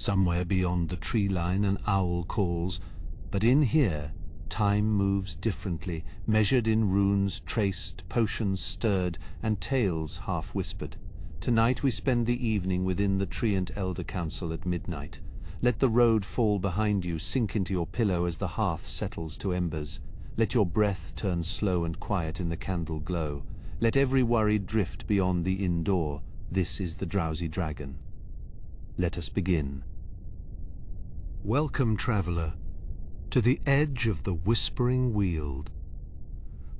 Somewhere beyond the tree line an owl calls, but in here time moves differently, measured in runes traced, potions stirred, and tales half-whispered. Tonight we spend the evening within the Treant Elder Council at midnight. Let the road fall behind you, sink into your pillow as the hearth settles to embers. Let your breath turn slow and quiet in the candle glow. Let every worry drift beyond the inn door. This is the drowsy dragon. Let us begin. Welcome, traveler, to the edge of the Whispering Weald.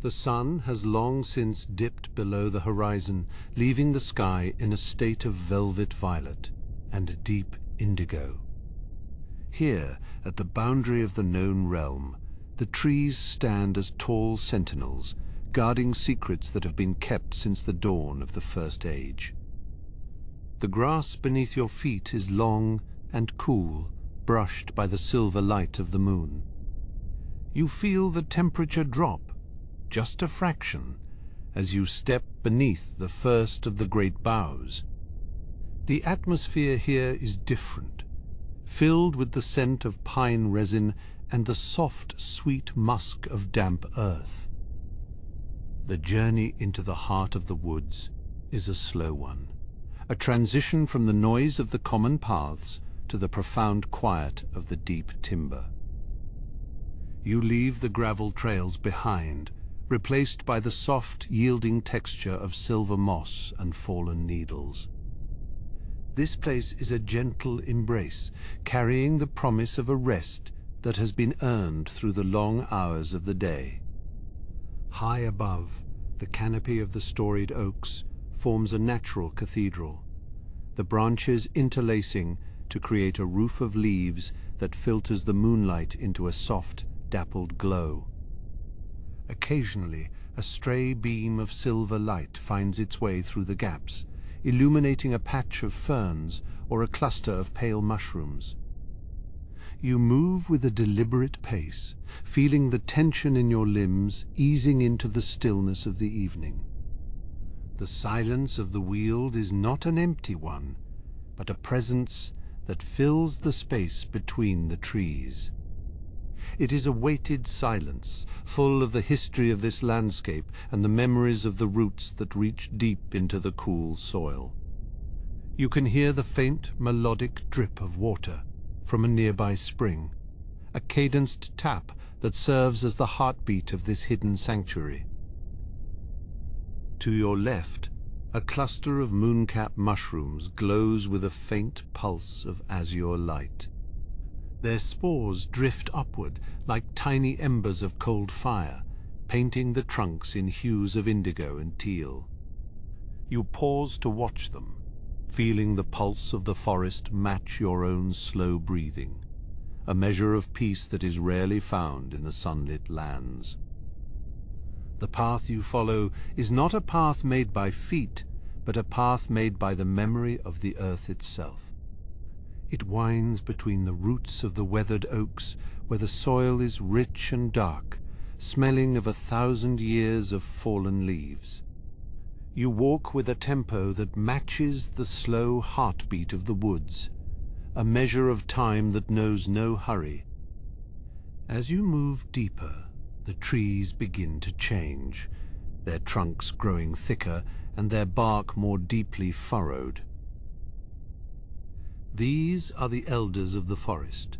The sun has long since dipped below the horizon, leaving the sky in a state of velvet violet and deep indigo. Here, at the boundary of the known realm, the trees stand as tall sentinels, guarding secrets that have been kept since the dawn of the First Age. The grass beneath your feet is long and cool, brushed by the silver light of the moon. You feel the temperature drop, just a fraction, as you step beneath the first of the great boughs. The atmosphere here is different, filled with the scent of pine resin and the soft, sweet musk of damp earth. The journey into the heart of the woods is a slow one, a transition from the noise of the common paths to the profound quiet of the deep timber. You leave the gravel trails behind, replaced by the soft, yielding texture of silver moss and fallen needles. This place is a gentle embrace, carrying the promise of a rest that has been earned through the long hours of the day. High above, the canopy of the storied oaks forms a natural cathedral, the branches interlacing to create a roof of leaves that filters the moonlight into a soft, dappled glow. Occasionally, a stray beam of silver light finds its way through the gaps, illuminating a patch of ferns or a cluster of pale mushrooms. You move with a deliberate pace, feeling the tension in your limbs easing into the stillness of the evening. The silence of the Weald is not an empty one, but a presence that fills the space between the trees. It is a weighted silence, full of the history of this landscape and the memories of the roots that reach deep into the cool soil. You can hear the faint, melodic drip of water from a nearby spring, a cadenced tap that serves as the heartbeat of this hidden sanctuary. To your left, a cluster of mooncap mushrooms glows with a faint pulse of azure light. Their spores drift upward like tiny embers of cold fire, painting the trunks in hues of indigo and teal. You pause to watch them, feeling the pulse of the forest match your own slow breathing, a measure of peace that is rarely found in the sunlit lands. The path you follow is not a path made by feet, but a path made by the memory of the earth itself. It winds between the roots of the weathered oaks, where the soil is rich and dark, smelling of 1,000 years of fallen leaves. You walk with a tempo that matches the slow heartbeat of the woods, a measure of time that knows no hurry. As you move deeper, the trees begin to change, their trunks growing thicker and their bark more deeply furrowed. These are the elders of the forest,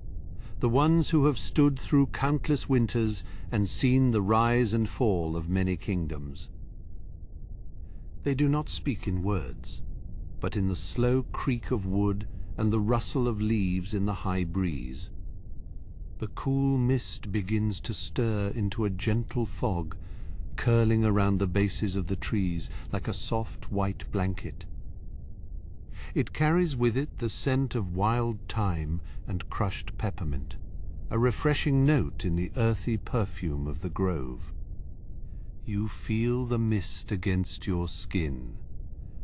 the ones who have stood through countless winters and seen the rise and fall of many kingdoms. They do not speak in words, but in the slow creak of wood and the rustle of leaves in the high breeze. The cool mist begins to stir into a gentle fog, curling around the bases of the trees like a soft white blanket. It carries with it the scent of wild thyme and crushed peppermint, a refreshing note in the earthy perfume of the grove. You feel the mist against your skin,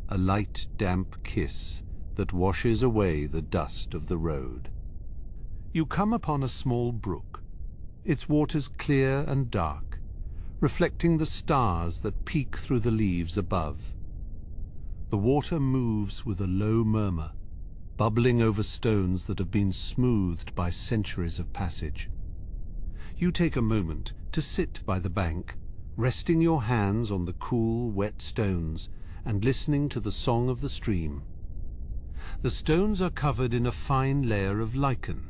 a light, damp kiss that washes away the dust of the road. You come upon a small brook, its waters clear and dark, reflecting the stars that peek through the leaves above. The water moves with a low murmur, bubbling over stones that have been smoothed by centuries of passage. You take a moment to sit by the bank, resting your hands on the cool, wet stones and listening to the song of the stream. The stones are covered in a fine layer of lichen,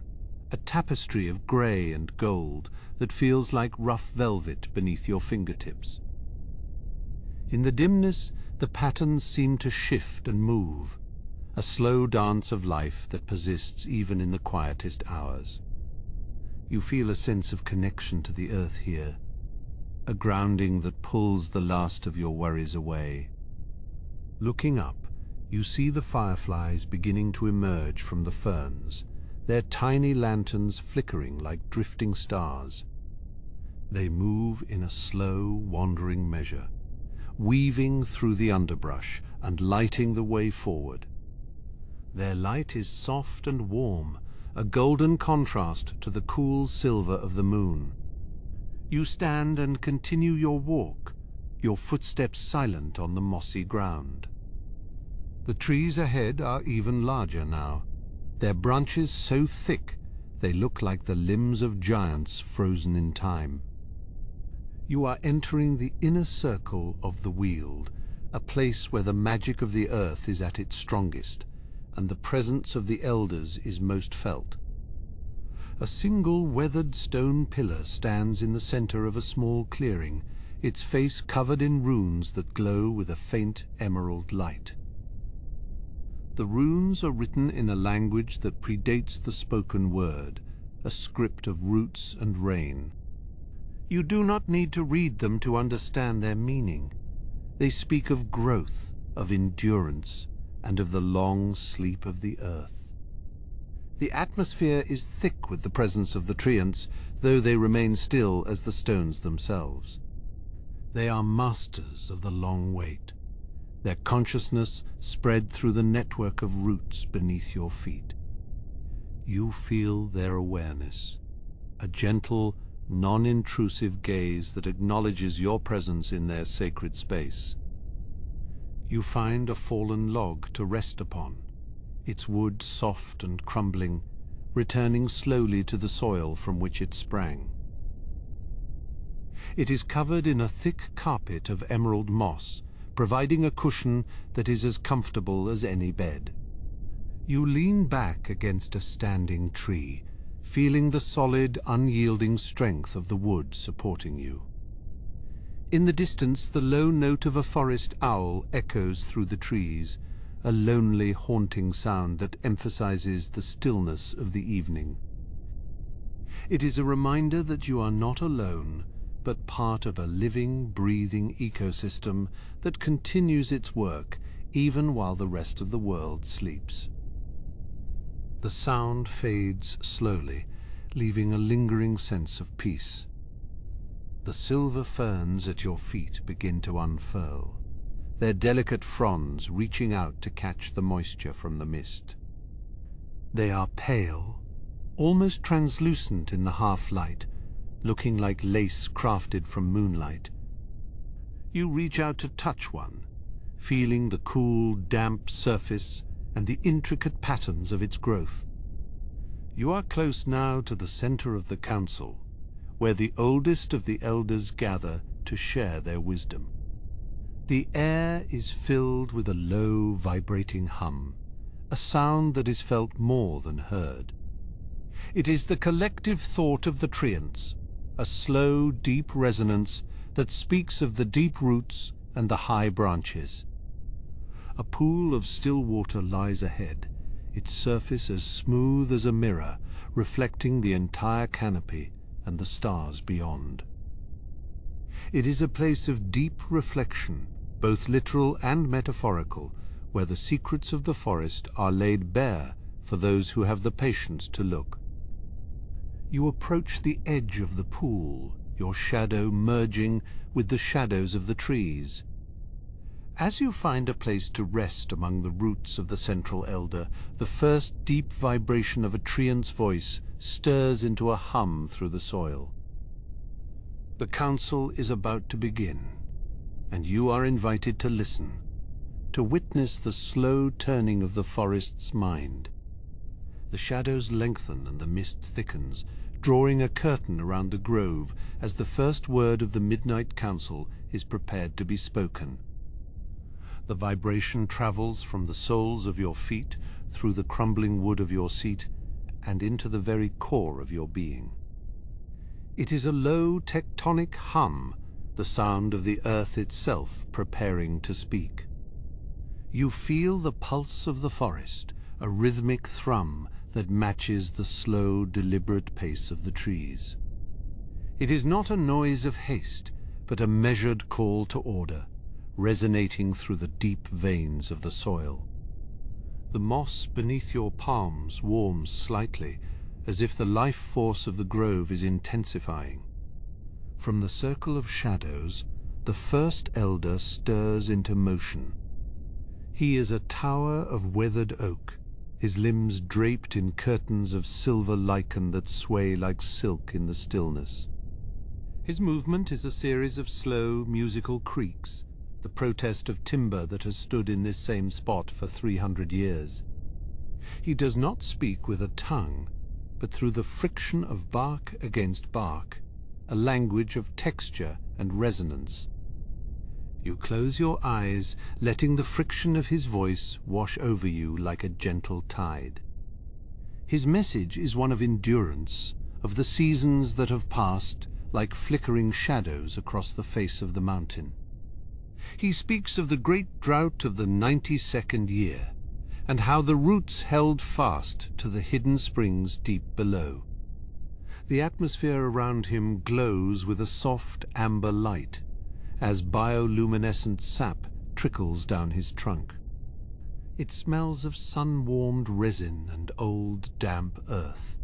a tapestry of grey and gold that feels like rough velvet beneath your fingertips. In the dimness, the patterns seem to shift and move, a slow dance of life that persists even in the quietest hours. You feel a sense of connection to the earth here, a grounding that pulls the last of your worries away. Looking up, you see the fireflies beginning to emerge from the ferns, their tiny lanterns flickering like drifting stars. They move in a slow, wandering measure, weaving through the underbrush and lighting the way forward. Their light is soft and warm, a golden contrast to the cool silver of the moon. You stand and continue your walk, your footsteps silent on the mossy ground. The trees ahead are even larger now, their branches so thick they look like the limbs of giants frozen in time. You are entering the inner circle of the Weald, a place where the magic of the earth is at its strongest, and the presence of the elders is most felt. A single weathered stone pillar stands in the center of a small clearing, its face covered in runes that glow with a faint emerald light. The runes are written in a language that predates the spoken word, a script of roots and rain. You do not need to read them to understand their meaning. They speak of growth, of endurance, and of the long sleep of the earth. The atmosphere is thick with the presence of the Treants, though they remain still as the stones themselves. They are masters of the long wait, their consciousness spread through the network of roots beneath your feet. You feel their awareness, a gentle, non-intrusive gaze that acknowledges your presence in their sacred space. You find a fallen log to rest upon, its wood soft and crumbling, returning slowly to the soil from which it sprang. It is covered in a thick carpet of emerald moss, providing a cushion that is as comfortable as any bed. You lean back against a standing tree, feeling the solid, unyielding strength of the wood supporting you. In the distance, the low note of a forest owl echoes through the trees, a lonely, haunting sound that emphasizes the stillness of the evening. It is a reminder that you are not alone, but part of a living, breathing ecosystem that continues its work even while the rest of the world sleeps. The sound fades slowly, leaving a lingering sense of peace. The silver ferns at your feet begin to unfurl, their delicate fronds reaching out to catch the moisture from the mist. They are pale, almost translucent in the half-light, looking like lace crafted from moonlight. You reach out to touch one, feeling the cool, damp surface and the intricate patterns of its growth. You are close now to the center of the council, where the oldest of the elders gather to share their wisdom. The air is filled with a low, vibrating hum, a sound that is felt more than heard. It is the collective thought of the Treants, a slow, deep resonance that speaks of the deep roots and the high branches. A pool of still water lies ahead, its surface as smooth as a mirror, reflecting the entire canopy and the stars beyond. It is a place of deep reflection, both literal and metaphorical, where the secrets of the forest are laid bare for those who have the patience to look. You approach the edge of the pool, your shadow merging with the shadows of the trees. As you find a place to rest among the roots of the central elder, the first deep vibration of a Treant's voice stirs into a hum through the soil. The council is about to begin, and you are invited to listen, to witness the slow turning of the forest's mind. The shadows lengthen and the mist thickens, drawing a curtain around the grove as the first word of the midnight council is prepared to be spoken. The vibration travels from the soles of your feet through the crumbling wood of your seat and into the very core of your being. It is a low tectonic hum, the sound of the earth itself preparing to speak. You feel the pulse of the forest, a rhythmic thrum that matches the slow, deliberate pace of the trees. It is not a noise of haste, but a measured call to order, resonating through the deep veins of the soil. The moss beneath your palms warms slightly, as if the life force of the grove is intensifying. From the circle of shadows, the first elder stirs into motion. He is a tower of weathered oak, his limbs draped in curtains of silver lichen that sway like silk in the stillness. His movement is a series of slow, musical creaks, the protest of timber that has stood in this same spot for 300 years. He does not speak with a tongue, but through the friction of bark against bark, a language of texture and resonance. You close your eyes, letting the friction of his voice wash over you like a gentle tide. His message is one of endurance, of the seasons that have passed like flickering shadows across the face of the mountain. He speaks of the great drought of the 92nd year, and how the roots held fast to the hidden springs deep below. The atmosphere around him glows with a soft amber light, as bioluminescent sap trickles down his trunk. It smells of sun-warmed resin and old, damp earth,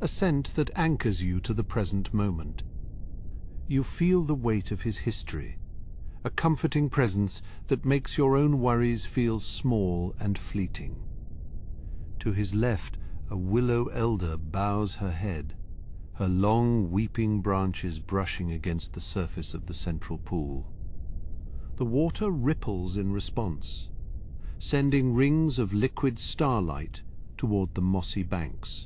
a scent that anchors you to the present moment. You feel the weight of his history, a comforting presence that makes your own worries feel small and fleeting. To his left, a willow elder bows her head, her long weeping branches brushing against the surface of the central pool. The water ripples in response, sending rings of liquid starlight toward the mossy banks.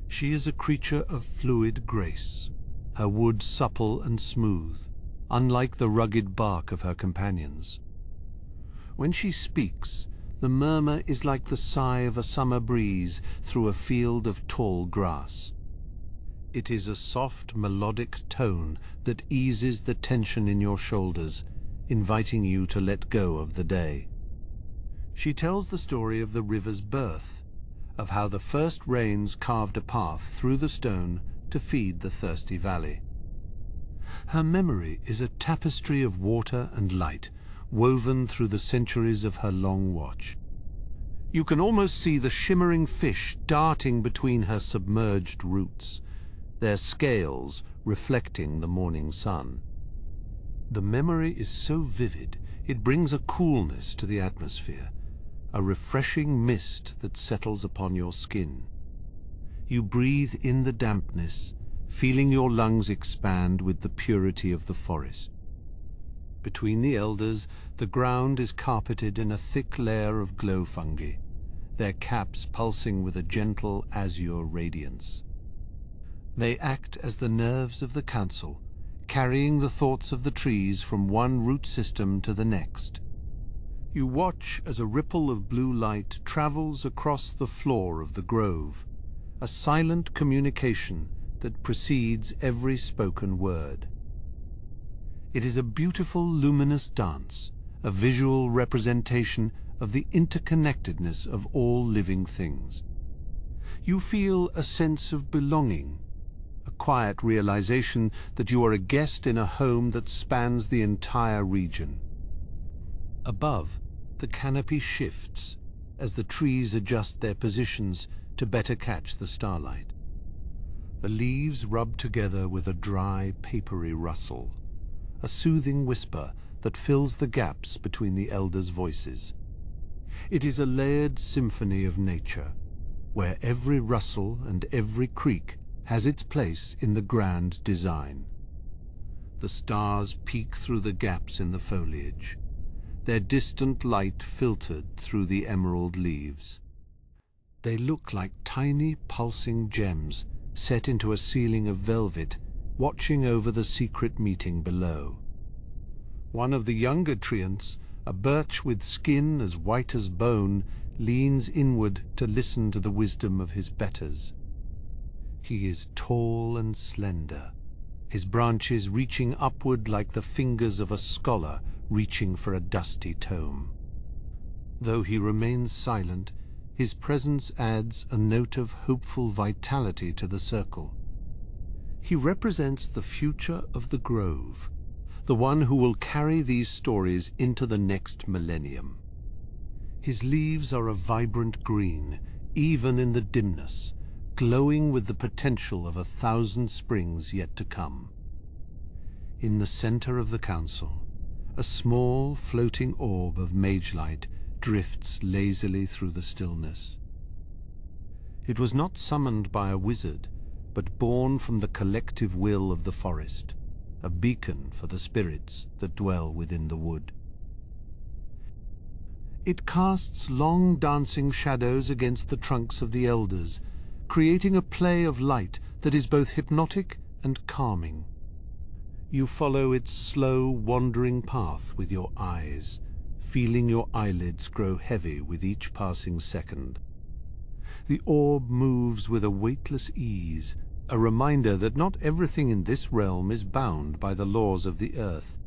She is a creature of fluid grace, her wood supple and smooth, unlike the rugged bark of her companions. When she speaks, the murmur is like the sigh of a summer breeze through a field of tall grass. It is a soft, melodic tone that eases the tension in your shoulders, inviting you to let go of the day. She tells the story of the river's birth, of how the first rains carved a path through the stone to feed the thirsty valley. Her memory is a tapestry of water and light, woven through the centuries of her long watch. You can almost see the shimmering fish darting between her submerged roots, their scales reflecting the morning sun. The memory is so vivid, it brings a coolness to the atmosphere, a refreshing mist that settles upon your skin. You breathe in the dampness, feeling your lungs expand with the purity of the forest. Between the elders, the ground is carpeted in a thick layer of glow fungi, their caps pulsing with a gentle azure radiance. They act as the nerves of the council, carrying the thoughts of the trees from one root system to the next. You watch as a ripple of blue light travels across the floor of the grove, a silent communication that precedes every spoken word. It is a beautiful luminous dance, a visual representation of the interconnectedness of all living things. You feel a sense of belonging, a quiet realization that you are a guest in a home that spans the entire region. Above, the canopy shifts as the trees adjust their positions to better catch the starlight. The leaves rub together with a dry, papery rustle, a soothing whisper that fills the gaps between the elders' voices. It is a layered symphony of nature, where every rustle and every creak has its place in the grand design. The stars peek through the gaps in the foliage, their distant light filtered through the emerald leaves. They look like tiny pulsing gems set into a ceiling of velvet, watching over the secret meeting below. One of the younger Treants, a birch with skin as white as bone, leans inward to listen to the wisdom of his betters. He is tall and slender, his branches reaching upward like the fingers of a scholar reaching for a dusty tome. Though he remains silent, his presence adds a note of hopeful vitality to the circle. He represents the future of the grove, the one who will carry these stories into the next millennium. His leaves are a vibrant green, even in the dimness, glowing with the potential of 1,000 springs yet to come. In the center of the council, a small floating orb of mage light drifts lazily through the stillness. It was not summoned by a wizard, but born from the collective will of the forest, a beacon for the spirits that dwell within the wood. It casts long dancing shadows against the trunks of the elders, creating a play of light that is both hypnotic and calming. You follow its slow, wandering path with your eyes, feeling your eyelids grow heavy with each passing second. The orb moves with a weightless ease, a reminder that not everything in this realm is bound by the laws of the earth.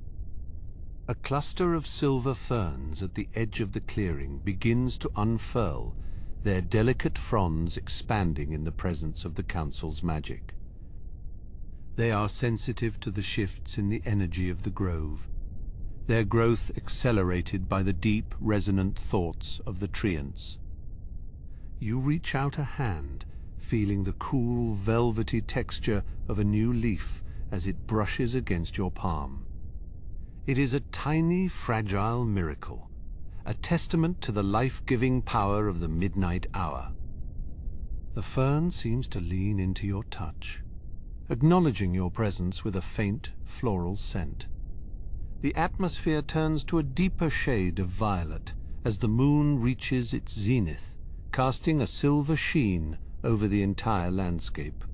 A cluster of silver ferns at the edge of the clearing begins to unfurl, their delicate fronds expanding in the presence of the council's magic. They are sensitive to the shifts in the energy of the grove, their growth accelerated by the deep, resonant thoughts of the Treants. You reach out a hand, feeling the cool, velvety texture of a new leaf as it brushes against your palm. It is a tiny, fragile miracle, a testament to the life-giving power of the midnight hour. The fern seems to lean into your touch, acknowledging your presence with a faint, floral scent. The atmosphere turns to a deeper shade of violet as the moon reaches its zenith, casting a silver sheen over the entire landscape.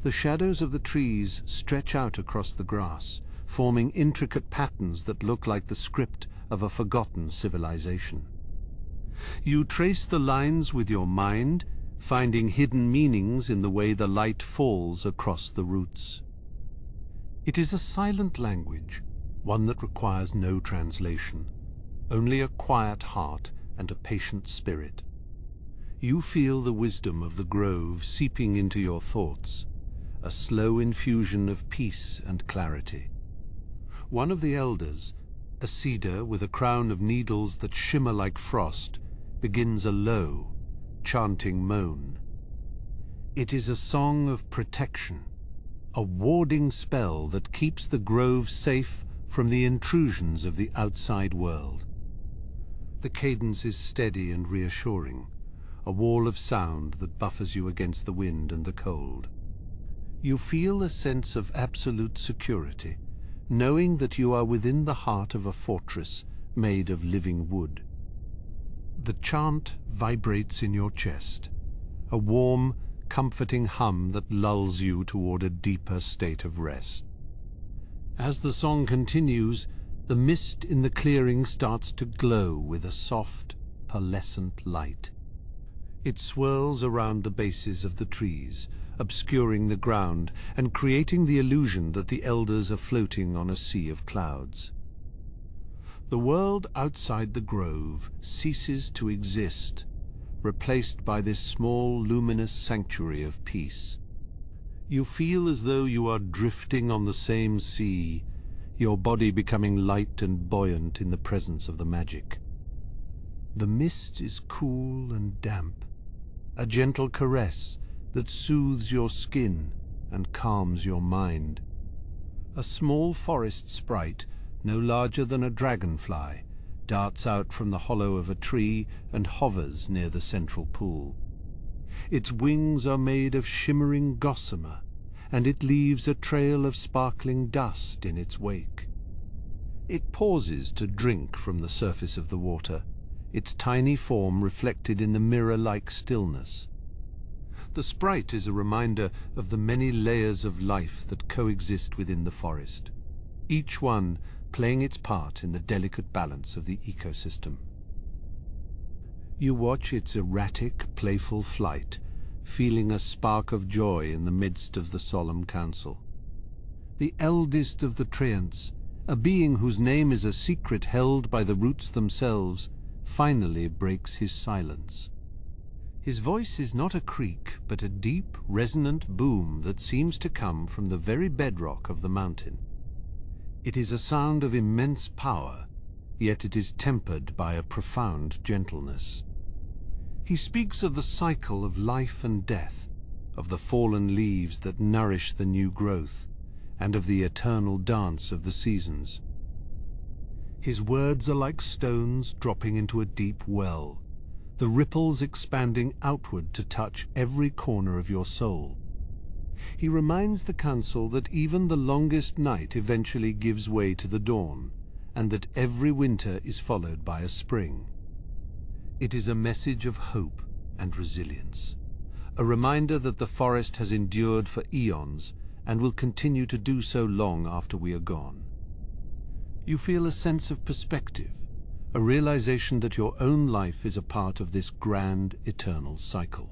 The shadows of the trees stretch out across the grass, forming intricate patterns that look like the script of a forgotten civilization. You trace the lines with your mind, finding hidden meanings in the way the light falls across the roots. It is a silent language, one that requires no translation, only a quiet heart and a patient spirit. You feel the wisdom of the grove seeping into your thoughts, a slow infusion of peace and clarity. One of the elders, a cedar with a crown of needles that shimmer like frost, begins a low, chanting moan. It is a song of protection, a warding spell that keeps the grove safe from the intrusions of the outside world. The cadence is steady and reassuring, a wall of sound that buffers you against the wind and the cold. You feel a sense of absolute security, knowing that you are within the heart of a fortress made of living wood. The chant vibrates in your chest, a warm, comforting hum that lulls you toward a deeper state of rest. As the song continues, the mist in the clearing starts to glow with a soft, pearlescent light. It swirls around the bases of the trees, obscuring the ground and creating the illusion that the elders are floating on a sea of clouds. The world outside the grove ceases to exist, replaced by this small, luminous sanctuary of peace. You feel as though you are drifting on the same sea, your body becoming light and buoyant in the presence of the magic. The mist is cool and damp, a gentle caress that soothes your skin and calms your mind. A small forest sprite, no larger than a dragonfly, darts out from the hollow of a tree and hovers near the central pool. Its wings are made of shimmering gossamer, and it leaves a trail of sparkling dust in its wake. It pauses to drink from the surface of the water, its tiny form reflected in the mirror-like stillness. The sprite is a reminder of the many layers of life that coexist within the forest, each one playing its part in the delicate balance of the ecosystem. You watch its erratic, playful flight, feeling a spark of joy in the midst of the solemn council. The eldest of the Treants, a being whose name is a secret held by the roots themselves, finally breaks his silence. His voice is not a creak, but a deep, resonant boom that seems to come from the very bedrock of the mountain. It is a sound of immense power, yet it is tempered by a profound gentleness. He speaks of the cycle of life and death, of the fallen leaves that nourish the new growth, and of the eternal dance of the seasons. His words are like stones dropping into a deep well, the ripples expanding outward to touch every corner of your soul. He reminds the council that even the longest night eventually gives way to the dawn, and that every winter is followed by a spring. It is a message of hope and resilience, a reminder that the forest has endured for eons and will continue to do so long after we are gone. You feel a sense of perspective, a realization that your own life is a part of this grand, eternal cycle.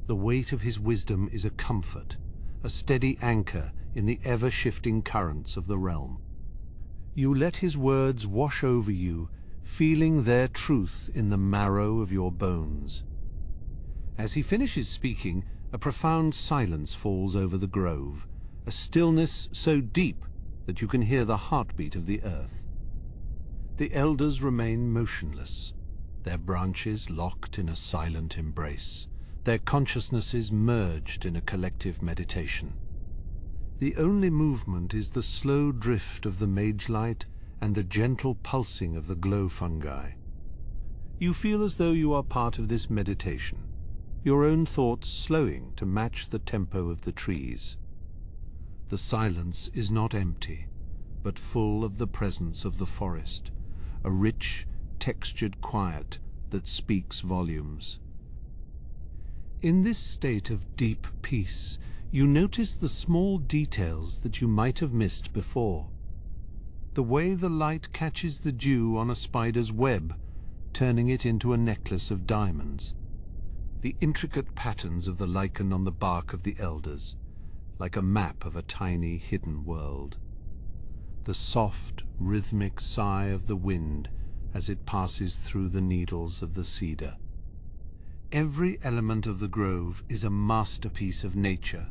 The weight of his wisdom is a comfort, a steady anchor in the ever-shifting currents of the realm. You let his words wash over you, feeling their truth in the marrow of your bones. As he finishes speaking, a profound silence falls over the grove, a stillness so deep that you can hear the heartbeat of the earth. The elders remain motionless, their branches locked in a silent embrace, their consciousnesses merged in a collective meditation. The only movement is the slow drift of the mage light and the gentle pulsing of the glow fungi. You feel as though you are part of this meditation, your own thoughts slowing to match the tempo of the trees. The silence is not empty, but full of the presence of the forest, a rich, textured quiet that speaks volumes. In this state of deep peace, you notice the small details that you might have missed before. The way the light catches the dew on a spider's web, turning it into a necklace of diamonds. The intricate patterns of the lichen on the bark of the elders, like a map of a tiny hidden world. The soft, rhythmic sigh of the wind as it passes through the needles of the cedar. Every element of the grove is a masterpiece of nature,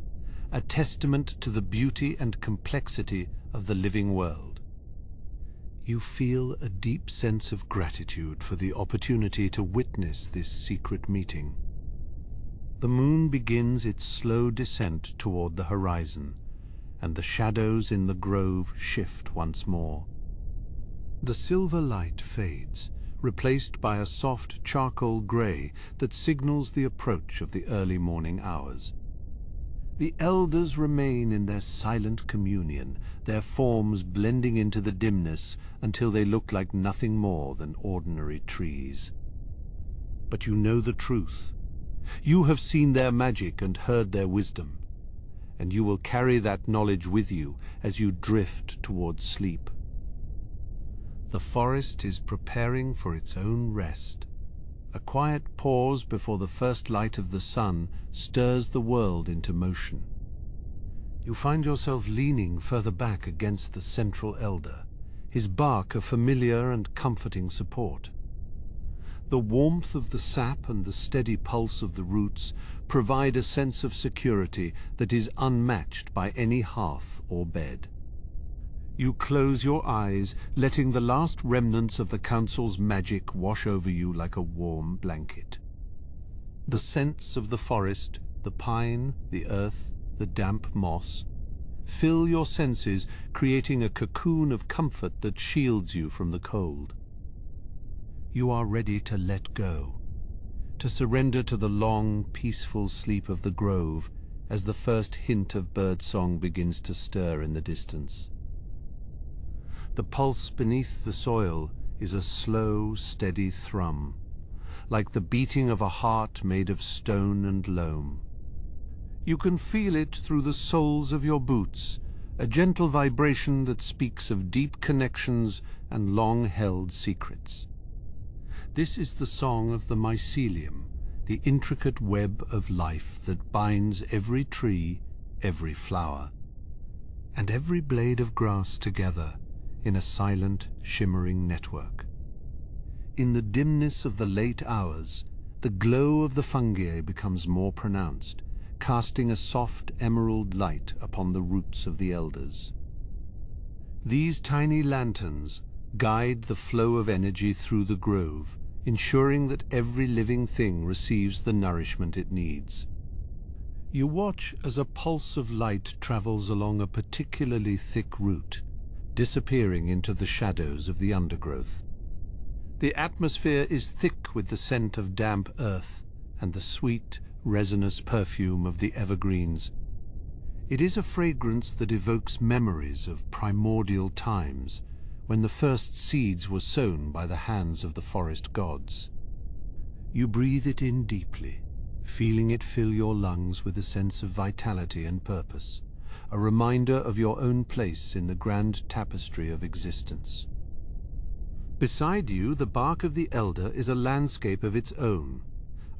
a testament to the beauty and complexity of the living world. You feel a deep sense of gratitude for the opportunity to witness this secret meeting. The moon begins its slow descent toward the horizon, and the shadows in the grove shift once more. The silver light fades, replaced by a soft charcoal gray that signals the approach of the early morning hours. The elders remain in their silent communion, their forms blending into the dimness until they look like nothing more than ordinary trees. But you know the truth. You have seen their magic and heard their wisdom, and you will carry that knowledge with you as you drift towards sleep. The forest is preparing for its own rest. A quiet pause before the first light of the sun stirs the world into motion. You find yourself leaning further back against the central elder, his bark a familiar and comforting support. The warmth of the sap and the steady pulse of the roots provide a sense of security that is unmatched by any hearth or bed. You close your eyes, letting the last remnants of the council's magic wash over you like a warm blanket. The scents of the forest, the pine, the earth, the damp moss, fill your senses, creating a cocoon of comfort that shields you from the cold. You are ready to let go, to surrender to the long, peaceful sleep of the grove as the first hint of birdsong begins to stir in the distance. The pulse beneath the soil is a slow, steady thrum, like the beating of a heart made of stone and loam. You can feel it through the soles of your boots, a gentle vibration that speaks of deep connections and long-held secrets. This is the song of the mycelium, the intricate web of life that binds every tree, every flower, and every blade of grass together in a silent, shimmering network. In the dimness of the late hours, the glow of the fungi becomes more pronounced, casting a soft emerald light upon the roots of the elders. These tiny lanterns guide the flow of energy through the grove, ensuring that every living thing receives the nourishment it needs. You watch as a pulse of light travels along a particularly thick root, disappearing into the shadows of the undergrowth. The atmosphere is thick with the scent of damp earth and the sweet, resinous perfume of the evergreens. It is a fragrance that evokes memories of primordial times, when the first seeds were sown by the hands of the forest gods. You breathe it in deeply, feeling it fill your lungs with a sense of vitality and purpose, a reminder of your own place in the grand tapestry of existence. Beside you, the bark of the elder is a landscape of its own,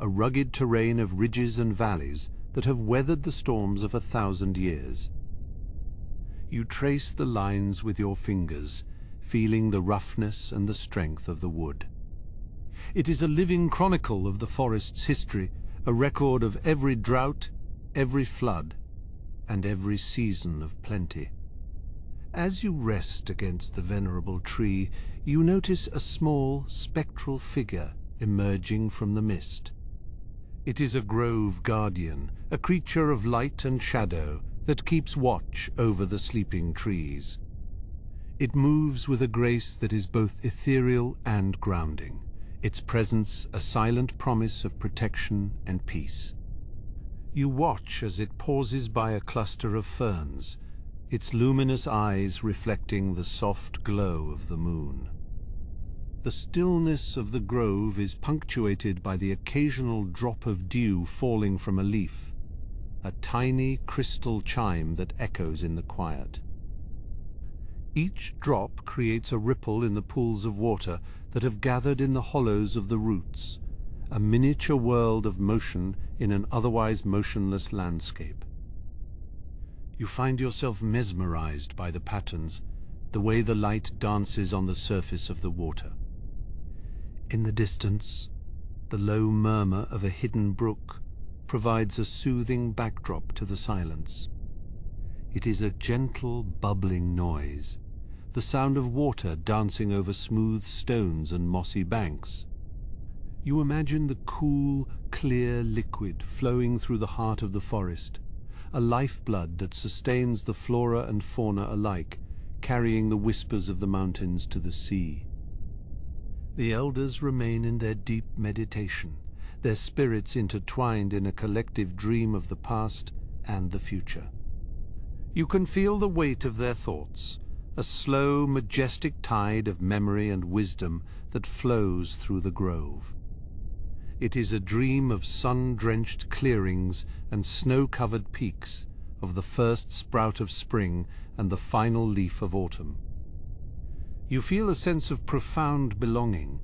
a rugged terrain of ridges and valleys that have weathered the storms of 1,000 years. You trace the lines with your fingers, feeling the roughness and the strength of the wood. It is a living chronicle of the forest's history, a record of every drought, every flood, and every season of plenty. As you rest against the venerable tree, you notice a small, spectral figure emerging from the mist. It is a grove guardian, a creature of light and shadow that keeps watch over the sleeping trees. It moves with a grace that is both ethereal and grounding, its presence a silent promise of protection and peace. You watch as it pauses by a cluster of ferns, its luminous eyes reflecting the soft glow of the moon. The stillness of the grove is punctuated by the occasional drop of dew falling from a leaf, a tiny crystal chime that echoes in the quiet. Each drop creates a ripple in the pools of water that have gathered in the hollows of the roots, a miniature world of motion in an otherwise motionless landscape. You find yourself mesmerized by the patterns, the way the light dances on the surface of the water. In the distance, the low murmur of a hidden brook provides a soothing backdrop to the silence. It is a gentle, bubbling noise, the sound of water dancing over smooth stones and mossy banks. You imagine the cool, clear liquid flowing through the heart of the forest, a lifeblood that sustains the flora and fauna alike, carrying the whispers of the mountains to the sea. The elders remain in their deep meditation, their spirits intertwined in a collective dream of the past and the future. You can feel the weight of their thoughts, a slow, majestic tide of memory and wisdom that flows through the grove. It is a dream of sun-drenched clearings and snow-covered peaks, of the first sprout of spring and the final leaf of autumn. You feel a sense of profound belonging,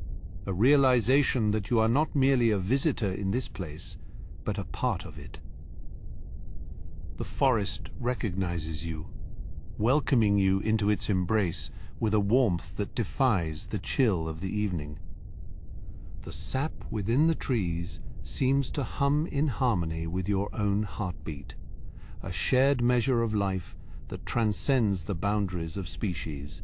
a realization that you are not merely a visitor in this place, but a part of it. The forest recognizes you, welcoming you into its embrace with a warmth that defies the chill of the evening. The sap within the trees seems to hum in harmony with your own heartbeat, a shared measure of life that transcends the boundaries of species.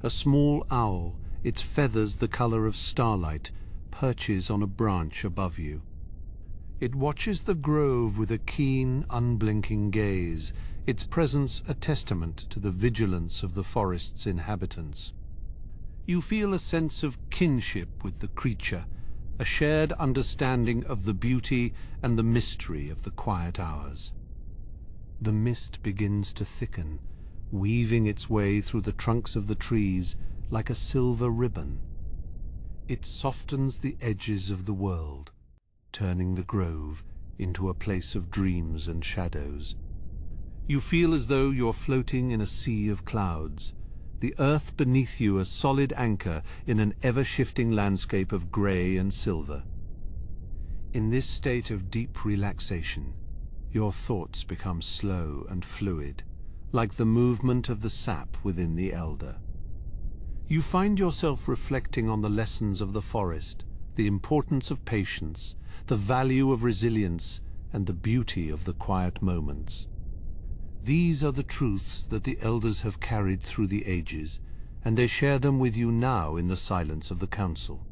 A small owl, its feathers the color of starlight, perches on a branch above you. It watches the grove with a keen, unblinking gaze, its presence a testament to the vigilance of the forest's inhabitants. You feel a sense of kinship with the creature, a shared understanding of the beauty and the mystery of the quiet hours. The mist begins to thicken, weaving its way through the trunks of the trees, like a silver ribbon. It softens the edges of the world, turning the grove into a place of dreams and shadows. You feel as though you're floating in a sea of clouds, the earth beneath you a solid anchor in an ever-shifting landscape of grey and silver. In this state of deep relaxation, your thoughts become slow and fluid, like the movement of the sap within the elder. You find yourself reflecting on the lessons of the forest, the importance of patience, the value of resilience, and the beauty of the quiet moments. These are the truths that the elders have carried through the ages, and they share them with you now in the silence of the council.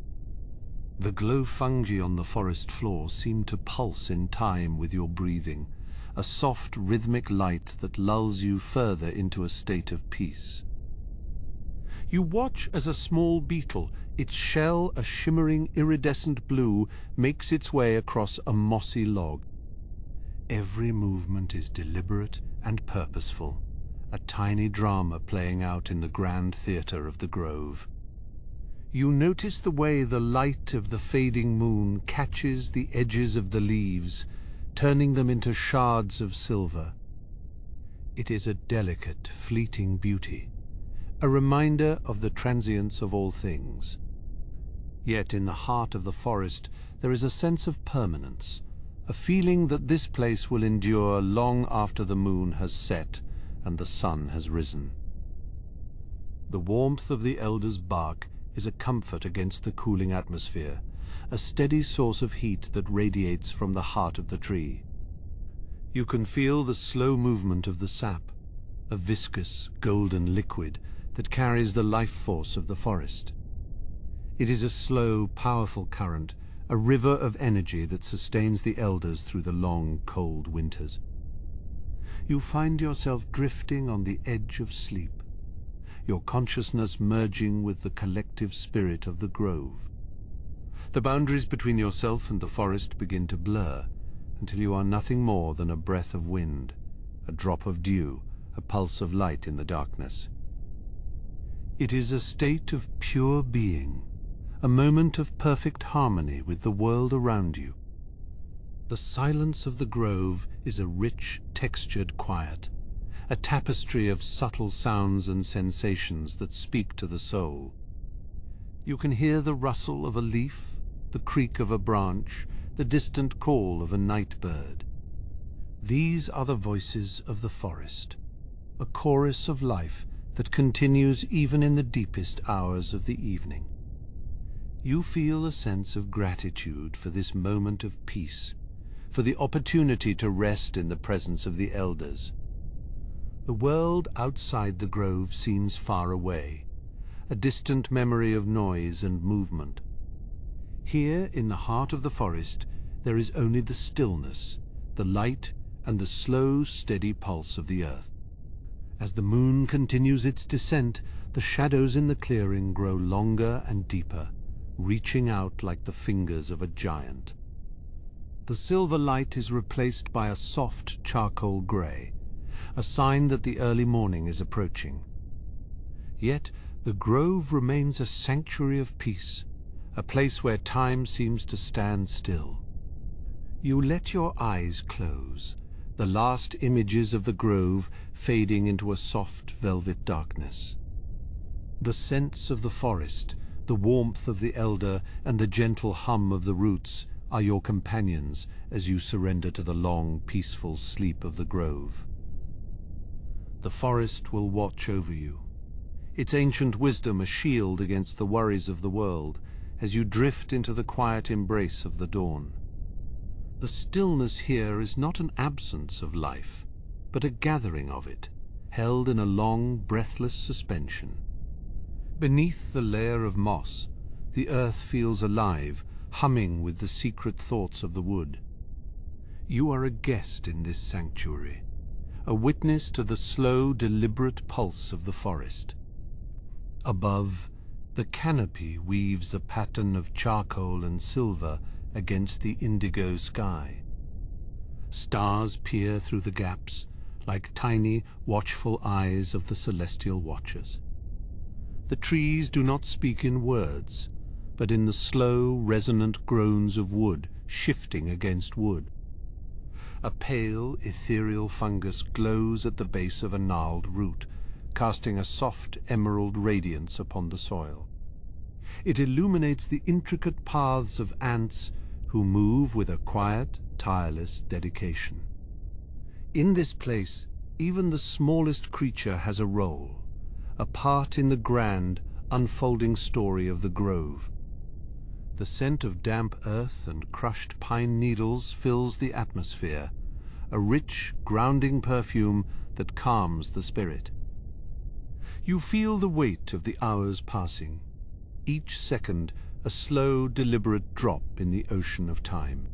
The glow fungi on the forest floor seem to pulse in time with your breathing, a soft rhythmic light that lulls you further into a state of peace. You watch as a small beetle, its shell a shimmering iridescent blue, makes its way across a mossy log. Every movement is deliberate and purposeful, a tiny drama playing out in the grand theatre of the grove. You notice the way the light of the fading moon catches the edges of the leaves, turning them into shards of silver. It is a delicate, fleeting beauty, a reminder of the transience of all things. Yet in the heart of the forest there is a sense of permanence, a feeling that this place will endure long after the moon has set and the sun has risen. The warmth of the elder's bark is a comfort against the cooling atmosphere, a steady source of heat that radiates from the heart of the tree. You can feel the slow movement of the sap, a viscous, golden liquid that carries the life force of the forest. It is a slow, powerful current, a river of energy that sustains the elders through the long, cold winters. You find yourself drifting on the edge of sleep, your consciousness merging with the collective spirit of the grove. The boundaries between yourself and the forest begin to blur, until you are nothing more than a breath of wind, a drop of dew, a pulse of light in the darkness. It is a state of pure being, a moment of perfect harmony with the world around you. The silence of the grove is a rich, textured quiet, a tapestry of subtle sounds and sensations that speak to the soul. You can hear the rustle of a leaf, the creak of a branch, the distant call of a night bird. These are the voices of the forest, a chorus of life that continues even in the deepest hours of the evening. You feel a sense of gratitude for this moment of peace, for the opportunity to rest in the presence of the elders. The world outside the grove seems far away, a distant memory of noise and movement. Here, in the heart of the forest, there is only the stillness, the light, and the slow, steady pulse of the earth. As the moon continues its descent, the shadows in the clearing grow longer and deeper, reaching out like the fingers of a giant. The silver light is replaced by a soft charcoal grey, a sign that the early morning is approaching. Yet the grove remains a sanctuary of peace, a place where time seems to stand still. You let your eyes close, the last images of the grove fading into a soft velvet darkness. The scents of the forest, the warmth of the elder, and the gentle hum of the roots are your companions as you surrender to the long, peaceful sleep of the grove. The forest will watch over you, its ancient wisdom a shield against the worries of the world, as you drift into the quiet embrace of the dawn. The stillness here is not an absence of life, but a gathering of it, held in a long, breathless suspension. Beneath the layer of moss, the earth feels alive, humming with the secret thoughts of the wood. You are a guest in this sanctuary, a witness to the slow, deliberate pulse of the forest. Above, the canopy weaves a pattern of charcoal and silver against the indigo sky. Stars peer through the gaps, like tiny, watchful eyes of the celestial watchers. The trees do not speak in words, but in the slow, resonant groans of wood shifting against wood. A pale, ethereal fungus glows at the base of a gnarled root, casting a soft emerald radiance upon the soil. It illuminates the intricate paths of ants who move with a quiet, tireless dedication. In this place, even the smallest creature has a role, a part in the grand, unfolding story of the grove. The scent of damp earth and crushed pine needles fills the atmosphere, a rich, grounding perfume that calms the spirit. You feel the weight of the hours passing, each second a slow, deliberate drop in the ocean of time.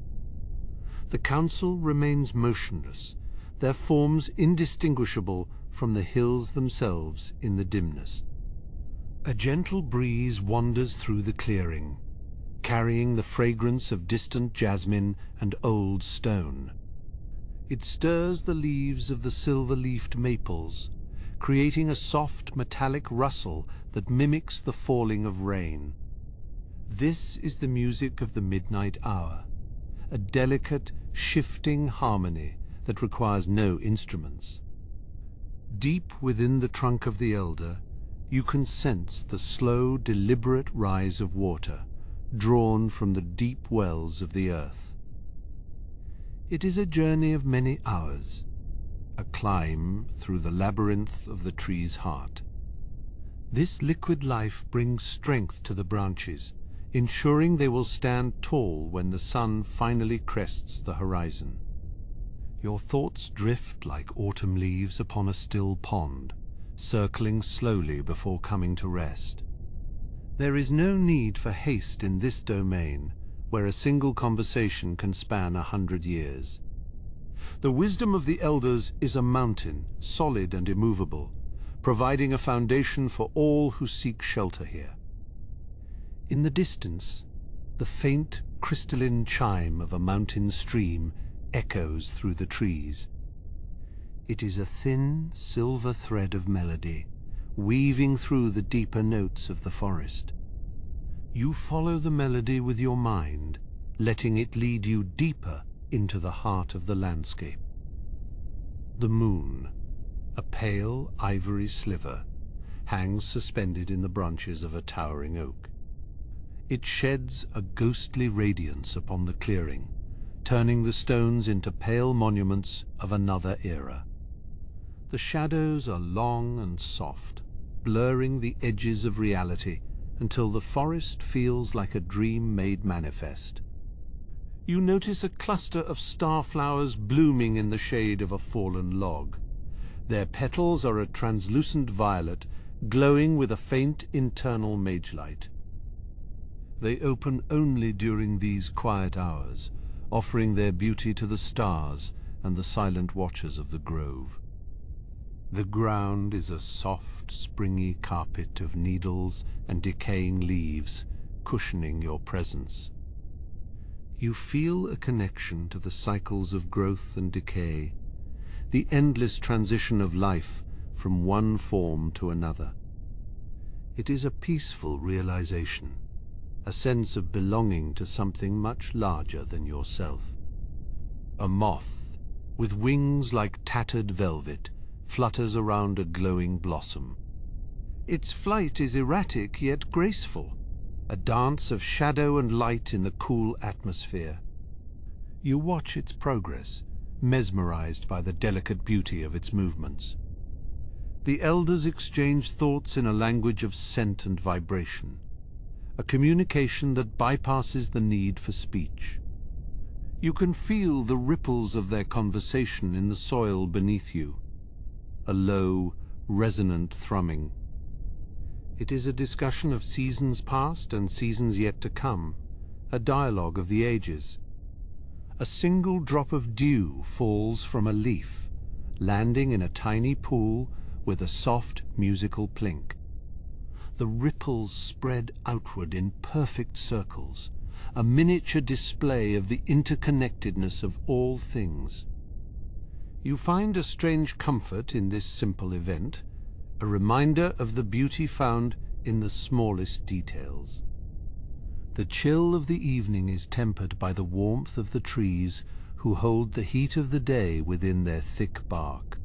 The council remains motionless, their forms indistinguishable from the hills themselves in the dimness. A gentle breeze wanders through the clearing, carrying the fragrance of distant jasmine and old stone. It stirs the leaves of the silver-leafed maples, creating a soft metallic rustle that mimics the falling of rain. This is the music of the midnight hour, a delicate, shifting harmony that requires no instruments. Deep within the trunk of the elder, you can sense the slow, deliberate rise of water, drawn from the deep wells of the earth. It is a journey of many hours, a climb through the labyrinth of the tree's heart. This liquid life brings strength to the branches, ensuring they will stand tall when the sun finally crests the horizon. Your thoughts drift like autumn leaves upon a still pond, circling slowly before coming to rest. There is no need for haste in this domain, where a single conversation can span 100 years. The wisdom of the elders is a mountain, solid and immovable, providing a foundation for all who seek shelter here. In the distance, the faint, crystalline chime of a mountain stream echoes through the trees. It is a thin, silver thread of melody, weaving through the deeper notes of the forest. You follow the melody with your mind, letting it lead you deeper into the heart of the landscape. The moon, a pale ivory sliver, hangs suspended in the branches of a towering oak. It sheds a ghostly radiance upon the clearing, turning the stones into pale monuments of another era. The shadows are long and soft, blurring the edges of reality until the forest feels like a dream made manifest. You notice a cluster of starflowers blooming in the shade of a fallen log. Their petals are a translucent violet, glowing with a faint internal mage-light. They open only during these quiet hours, offering their beauty to the stars and the silent watchers of the grove. The ground is a soft, springy carpet of needles and decaying leaves, cushioning your presence. You feel a connection to the cycles of growth and decay, the endless transition of life from one form to another. It is a peaceful realization, a sense of belonging to something much larger than yourself. A moth, with wings like tattered velvet, flutters around a glowing blossom. Its flight is erratic yet graceful, a dance of shadow and light in the cool atmosphere. You watch its progress, mesmerized by the delicate beauty of its movements. The elders exchange thoughts in a language of scent and vibration, a communication that bypasses the need for speech. You can feel the ripples of their conversation in the soil beneath you, a low, resonant thrumming. It is a discussion of seasons past and seasons yet to come, a dialogue of the ages. A single drop of dew falls from a leaf, landing in a tiny pool with a soft musical plink. The ripples spread outward in perfect circles, a miniature display of the interconnectedness of all things. You find a strange comfort in this simple event, a reminder of the beauty found in the smallest details. The chill of the evening is tempered by the warmth of the trees, who hold the heat of the day within their thick bark.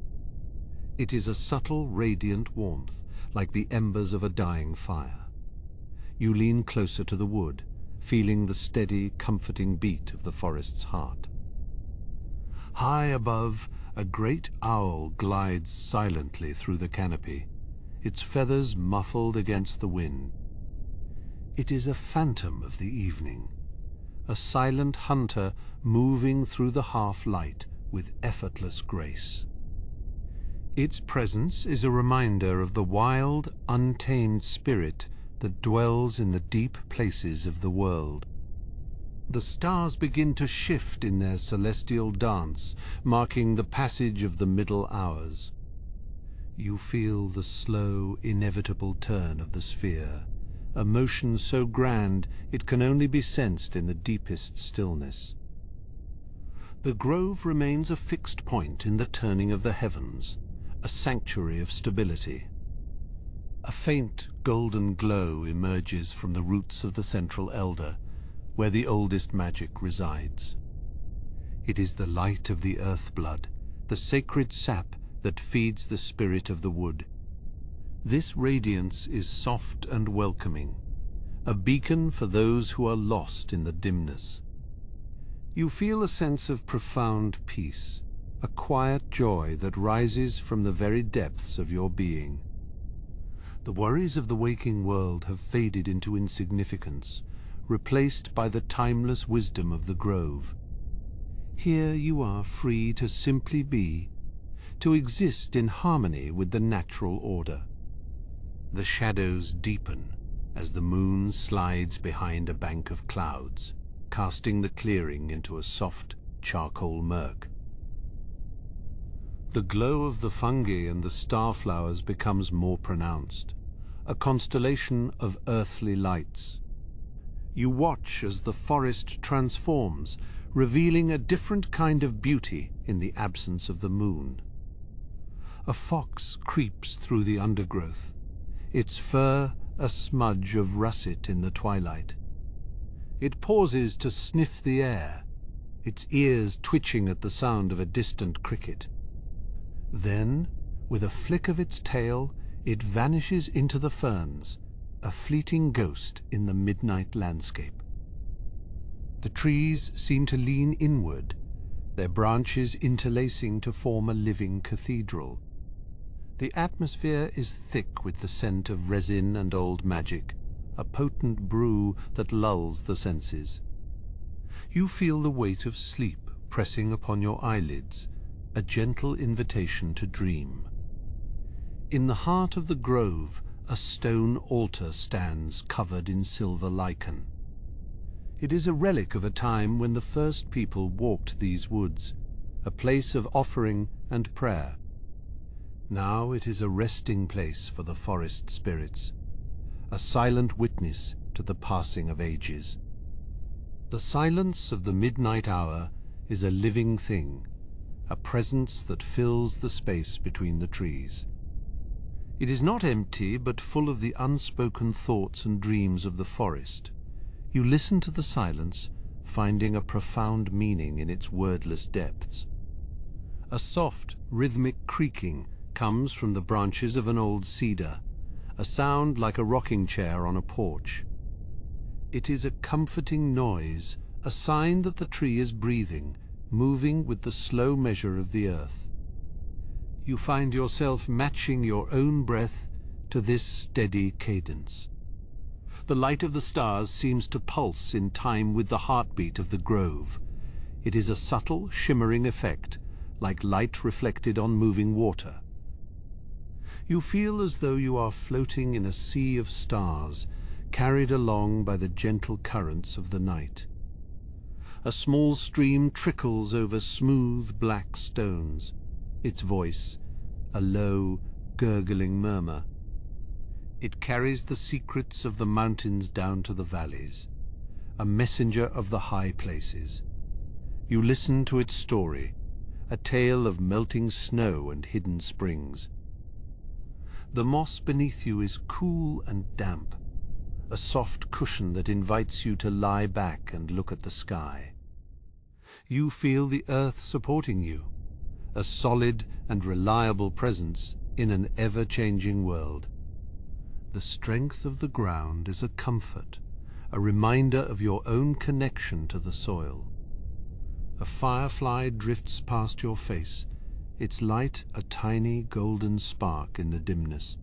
It is a subtle, radiant warmth, like the embers of a dying fire. You lean closer to the wood, feeling the steady, comforting beat of the forest's heart. High above, a great owl glides silently through the canopy, its feathers muffled against the wind. It is a phantom of the evening, a silent hunter moving through the half-light with effortless grace. Its presence is a reminder of the wild, untamed spirit that dwells in the deep places of the world. The stars begin to shift in their celestial dance, marking the passage of the middle hours. You feel the slow, inevitable turn of the sphere, a motion so grand it can only be sensed in the deepest stillness. The grove remains a fixed point in the turning of the heavens, a sanctuary of stability. A faint golden glow emerges from the roots of the central elder, where the oldest magic resides. It is the light of the earth blood, the sacred sap that feeds the spirit of the wood. This radiance is soft and welcoming, a beacon for those who are lost in the dimness. You feel a sense of profound peace, a quiet joy that rises from the very depths of your being. The worries of the waking world have faded into insignificance, replaced by the timeless wisdom of the grove. Here you are free to simply be, to exist in harmony with the natural order. The shadows deepen as the moon slides behind a bank of clouds, casting the clearing into a soft charcoal murk. The glow of the fungi and the starflowers becomes more pronounced, a constellation of earthly lights. You watch as the forest transforms, revealing a different kind of beauty in the absence of the moon. A fox creeps through the undergrowth, its fur a smudge of russet in the twilight. It pauses to sniff the air, its ears twitching at the sound of a distant cricket. Then, with a flick of its tail, it vanishes into the ferns, a fleeting ghost in the midnight landscape. The trees seem to lean inward, their branches interlacing to form a living cathedral. The atmosphere is thick with the scent of resin and old magic, a potent brew that lulls the senses. You feel the weight of sleep pressing upon your eyelids, a gentle invitation to dream. In the heart of the grove, a stone altar stands covered in silver lichen. It is a relic of a time when the first people walked these woods, a place of offering and prayer. Now it is a resting place for the forest spirits, a silent witness to the passing of ages. The silence of the midnight hour is a living thing, a presence that fills the space between the trees. It is not empty, but full of the unspoken thoughts and dreams of the forest. You listen to the silence, finding a profound meaning in its wordless depths. A soft, rhythmic creaking comes from the branches of an old cedar, a sound like a rocking chair on a porch. It is a comforting noise, a sign that the tree is breathing, moving with the slow measure of the earth. You find yourself matching your own breath to this steady cadence. The light of the stars seems to pulse in time with the heartbeat of the grove. It is a subtle, shimmering effect, like light reflected on moving water. You feel as though you are floating in a sea of stars, carried along by the gentle currents of the night. A small stream trickles over smooth black stones, its voice a low, gurgling murmur. It carries the secrets of the mountains down to the valleys, a messenger of the high places. You listen to its story, a tale of melting snow and hidden springs. The moss beneath you is cool and damp, a soft cushion that invites you to lie back and look at the sky. You feel the earth supporting you, a solid and reliable presence in an ever-changing world. The strength of the ground is a comfort, a reminder of your own connection to the soil. A firefly drifts past your face, its light a tiny golden spark in the dimness.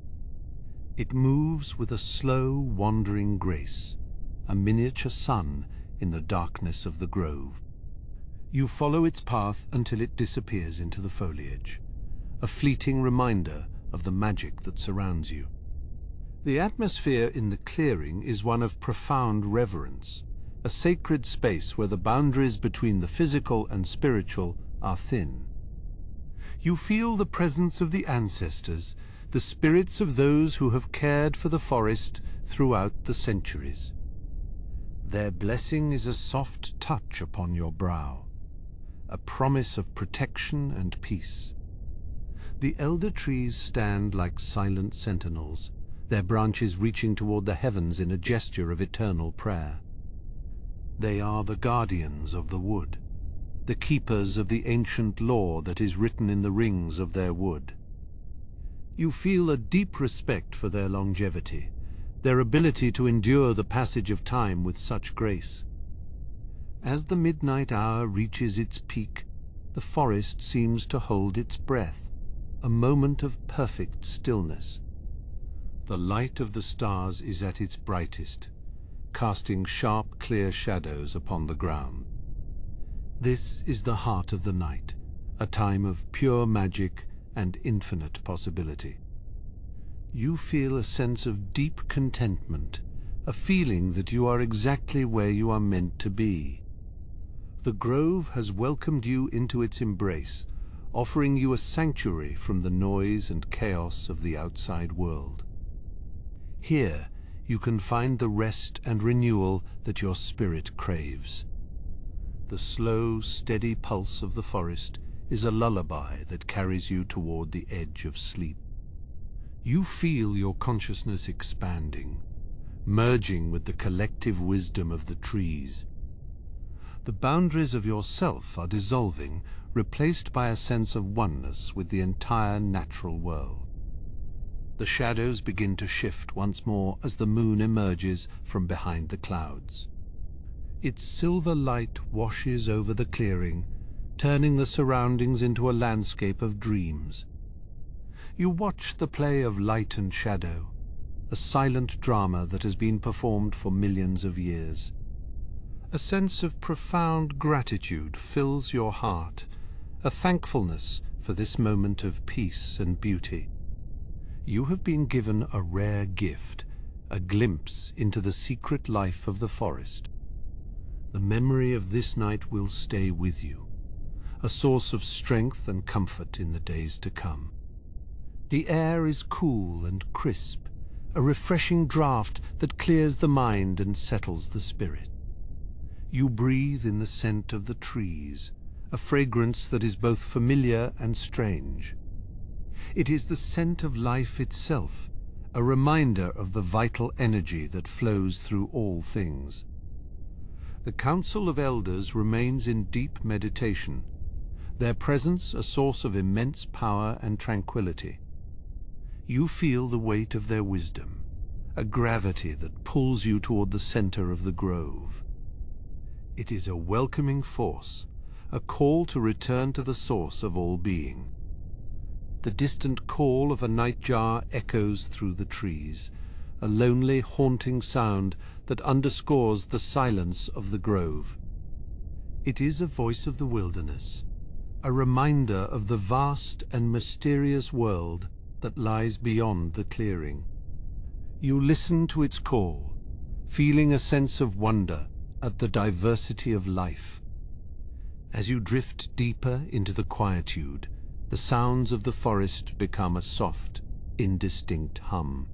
It moves with a slow, wandering grace, a miniature sun in the darkness of the grove. You follow its path until it disappears into the foliage, a fleeting reminder of the magic that surrounds you. The atmosphere in the clearing is one of profound reverence, a sacred space where the boundaries between the physical and spiritual are thin. You feel the presence of the ancestors, the spirits of those who have cared for the forest throughout the centuries. Their blessing is a soft touch upon your brow, a promise of protection and peace. The elder trees stand like silent sentinels, their branches reaching toward the heavens in a gesture of eternal prayer. They are the guardians of the wood, the keepers of the ancient lore that is written in the rings of their wood. You feel a deep respect for their longevity, their ability to endure the passage of time with such grace. As the midnight hour reaches its peak, the forest seems to hold its breath, a moment of perfect stillness. The light of the stars is at its brightest, casting sharp, clear shadows upon the ground. This is the heart of the night, a time of pure magic and infinite possibility. You feel a sense of deep contentment, a feeling that you are exactly where you are meant to be. The grove has welcomed you into its embrace, offering you a sanctuary from the noise and chaos of the outside world. Here, you can find the rest and renewal that your spirit craves. The slow, steady pulse of the forest is a lullaby that carries you toward the edge of sleep. You feel your consciousness expanding, merging with the collective wisdom of the trees. The boundaries of yourself are dissolving, replaced by a sense of oneness with the entire natural world. The shadows begin to shift once more as the moon emerges from behind the clouds. Its silver light washes over the clearing, turning the surroundings into a landscape of dreams. You watch the play of light and shadow, a silent drama that has been performed for millions of years. A sense of profound gratitude fills your heart, a thankfulness for this moment of peace and beauty. You have been given a rare gift, a glimpse into the secret life of the forest. The memory of this night will stay with you, a source of strength and comfort in the days to come. The air is cool and crisp, a refreshing draught that clears the mind and settles the spirit. You breathe in the scent of the trees, a fragrance that is both familiar and strange. It is the scent of life itself, a reminder of the vital energy that flows through all things. The Council of Elders remains in deep meditation, their presence a source of immense power and tranquility. You feel the weight of their wisdom, a gravity that pulls you toward the center of the grove. It is a welcoming force, a call to return to the source of all being. The distant call of a nightjar echoes through the trees, a lonely, haunting sound that underscores the silence of the grove. It is a voice of the wilderness, a reminder of the vast and mysterious world that lies beyond the clearing. You listen to its call, feeling a sense of wonder at the diversity of life. As you drift deeper into the quietude, the sounds of the forest become a soft, indistinct hum.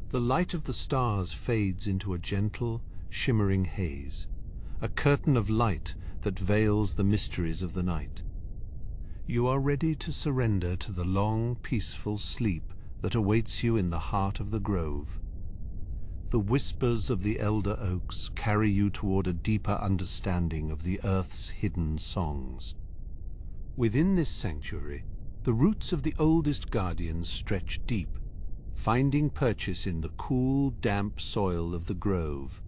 The light of the stars fades into a gentle, shimmering haze, a curtain of light that veils the mysteries of the night. You are ready to surrender to the long, peaceful sleep that awaits you in the heart of the grove. The whispers of the elder oaks carry you toward a deeper understanding of the earth's hidden songs. Within this sanctuary, the roots of the oldest guardians stretch deep, finding purchase in the cool, damp soil of the grove.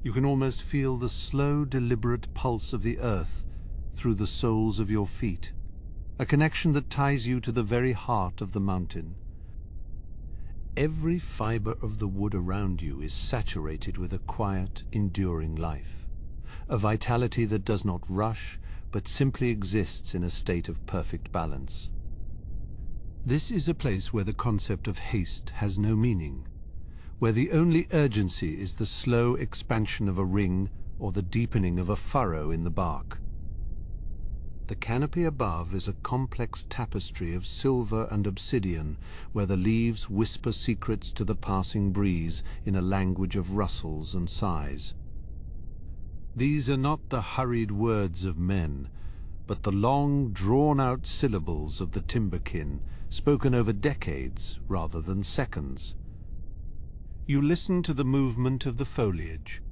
You can almost feel the slow, deliberate pulse of the earth through the soles of your feet, a connection that ties you to the very heart of the mountain. Every fiber of the wood around you is saturated with a quiet, enduring life, a vitality that does not rush, but simply exists in a state of perfect balance. This is a place where the concept of haste has no meaning, where the only urgency is the slow expansion of a ring or the deepening of a furrow in the bark. The canopy above is a complex tapestry of silver and obsidian, where the leaves whisper secrets to the passing breeze in a language of rustles and sighs. These are not the hurried words of men, but the long, drawn-out syllables of the timberkin, spoken over decades rather than seconds. You listen to the movement of the foliage,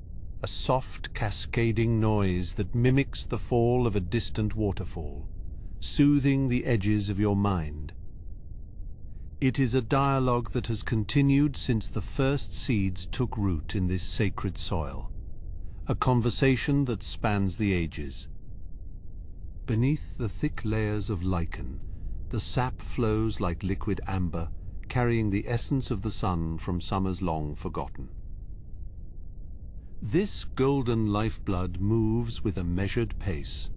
a soft, cascading noise that mimics the fall of a distant waterfall, soothing the edges of your mind. It is a dialogue that has continued since the first seeds took root in this sacred soil, a conversation that spans the ages. Beneath the thick layers of lichen, the sap flows like liquid amber, carrying the essence of the sun from summers long forgotten. This golden lifeblood moves with a measured pace,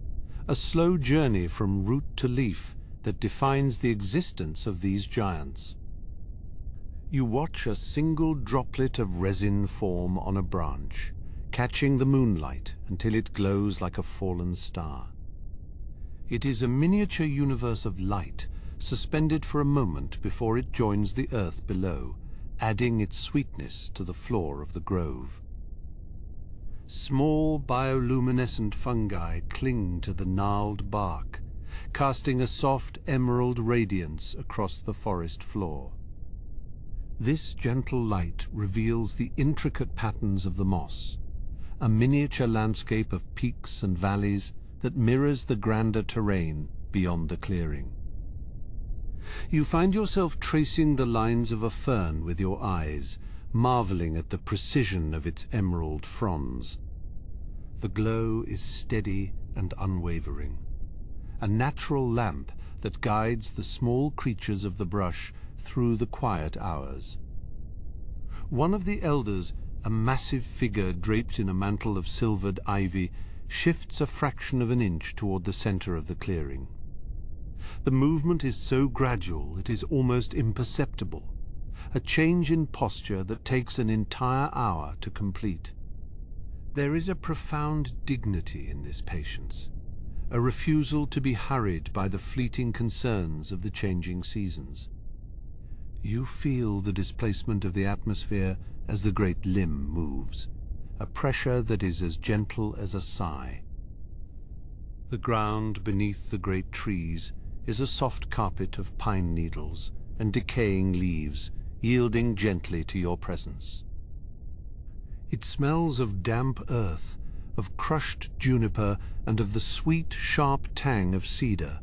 a slow journey from root to leaf that defines the existence of these giants. You watch a single droplet of resin form on a branch, catching the moonlight until it glows like a fallen star. It is a miniature universe of light, suspended for a moment before it joins the earth below, adding its sweetness to the floor of the grove. Small bioluminescent fungi cling to the gnarled bark, casting a soft emerald radiance across the forest floor. This gentle light reveals the intricate patterns of the moss, a miniature landscape of peaks and valleys that mirrors the grander terrain beyond the clearing. You find yourself tracing the lines of a fern with your eyes, marveling at the precision of its emerald fronds. The glow is steady and unwavering, a natural lamp that guides the small creatures of the brush through the quiet hours. One of the elders, a massive figure draped in a mantle of silvered ivy, shifts a fraction of an inch toward the center of the clearing. The movement is so gradual it is almost imperceptible, a change in posture that takes an entire hour to complete. There is a profound dignity in this patience, a refusal to be hurried by the fleeting concerns of the changing seasons. You feel the displacement of the atmosphere as the great limb moves, a pressure that is as gentle as a sigh. The ground beneath the great trees is a soft carpet of pine needles and decaying leaves, yielding gently to your presence. It smells of damp earth, of crushed juniper, and of the sweet, sharp tang of cedar,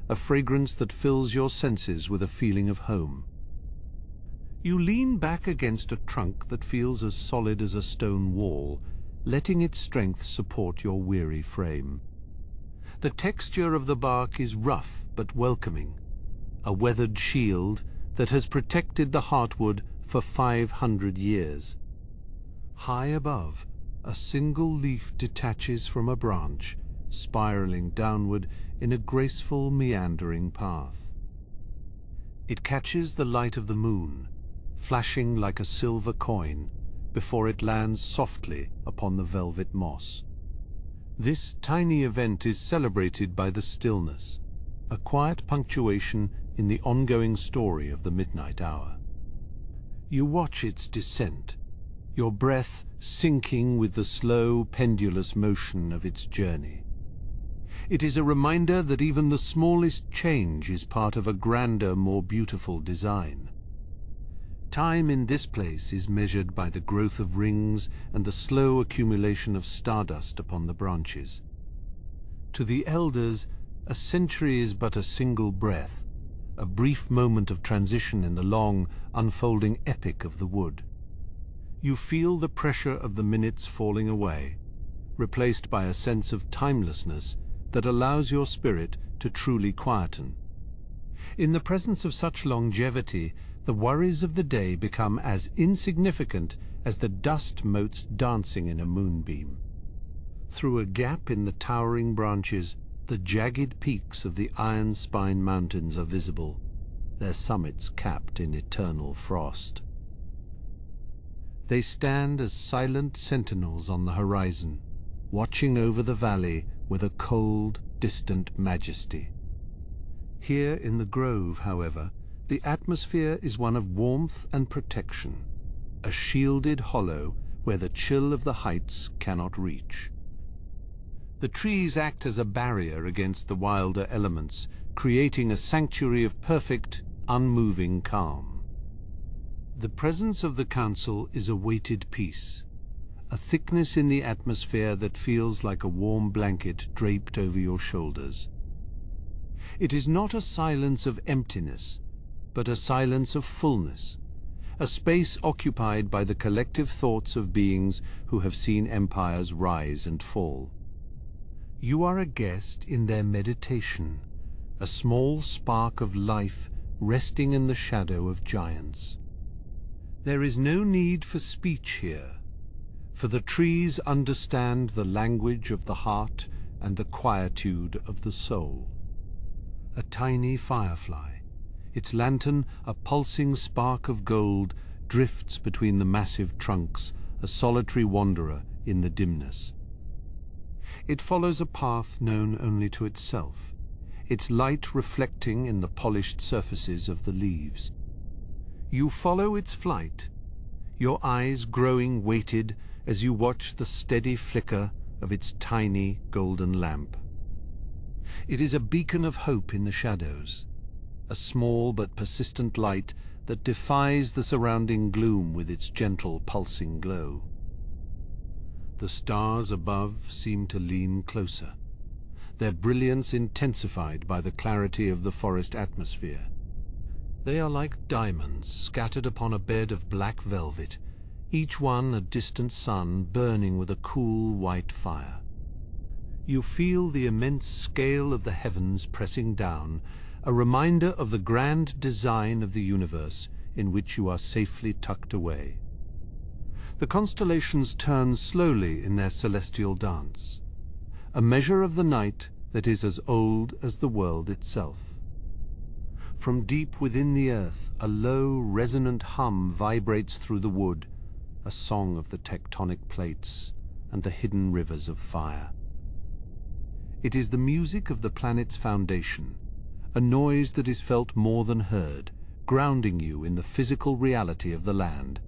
a fragrance that fills your senses with a feeling of home. You lean back against a trunk that feels as solid as a stone wall, letting its strength support your weary frame. The texture of the bark is rough but welcoming, a weathered shield that has protected the heartwood for 500 years. High above, a single leaf detaches from a branch, spiraling downward in a graceful, meandering path. It catches the light of the moon, flashing like a silver coin, before it lands softly upon the velvet moss. This tiny event is celebrated by the stillness, a quiet punctuation in the ongoing story of the midnight hour. You watch its descent, your breath sinking with the slow, pendulous motion of its journey. It is a reminder that even the smallest change is part of a grander, more beautiful design. Time in this place is measured by the growth of rings and the slow accumulation of stardust upon the branches. To the elders, a century is but a single breath, a brief moment of transition in the long, unfolding epic of the wood. You feel the pressure of the minutes falling away, replaced by a sense of timelessness that allows your spirit to truly quieten. In the presence of such longevity, the worries of the day become as insignificant as the dust motes dancing in a moonbeam. Through a gap in the towering branches, the jagged peaks of the Iron Spine Mountains are visible, their summits capped in eternal frost. They stand as silent sentinels on the horizon, watching over the valley with a cold, distant majesty. Here in the grove, however, the atmosphere is one of warmth and protection, a shielded hollow where the chill of the heights cannot reach. The trees act as a barrier against the wilder elements, creating a sanctuary of perfect, unmoving calm. The presence of the council is a weighted peace, a thickness in the atmosphere that feels like a warm blanket draped over your shoulders. It is not a silence of emptiness, but a silence of fullness, a space occupied by the collective thoughts of beings who have seen empires rise and fall. You are a guest in their meditation, a small spark of life resting in the shadow of giants. There is no need for speech here, for the trees understand the language of the heart and the quietude of the soul. A tiny firefly, its lantern a pulsing spark of gold, drifts between the massive trunks, a solitary wanderer in the dimness. It follows a path known only to itself, its light reflecting in the polished surfaces of the leaves. You follow its flight, your eyes growing weighted as you watch the steady flicker of its tiny golden lamp. It is a beacon of hope in the shadows, a small but persistent light that defies the surrounding gloom with its gentle pulsing glow. The stars above seem to lean closer, their brilliance intensified by the clarity of the forest atmosphere. They are like diamonds scattered upon a bed of black velvet, each one a distant sun burning with a cool white fire. You feel the immense scale of the heavens pressing down, a reminder of the grand design of the universe in which you are safely tucked away. The constellations turn slowly in their celestial dance, a measure of the night that is as old as the world itself. From deep within the earth, a low, resonant hum vibrates through the wood, a song of the tectonic plates and the hidden rivers of fire. It is the music of the planet's foundation, a noise that is felt more than heard, grounding you in the physical reality of the land.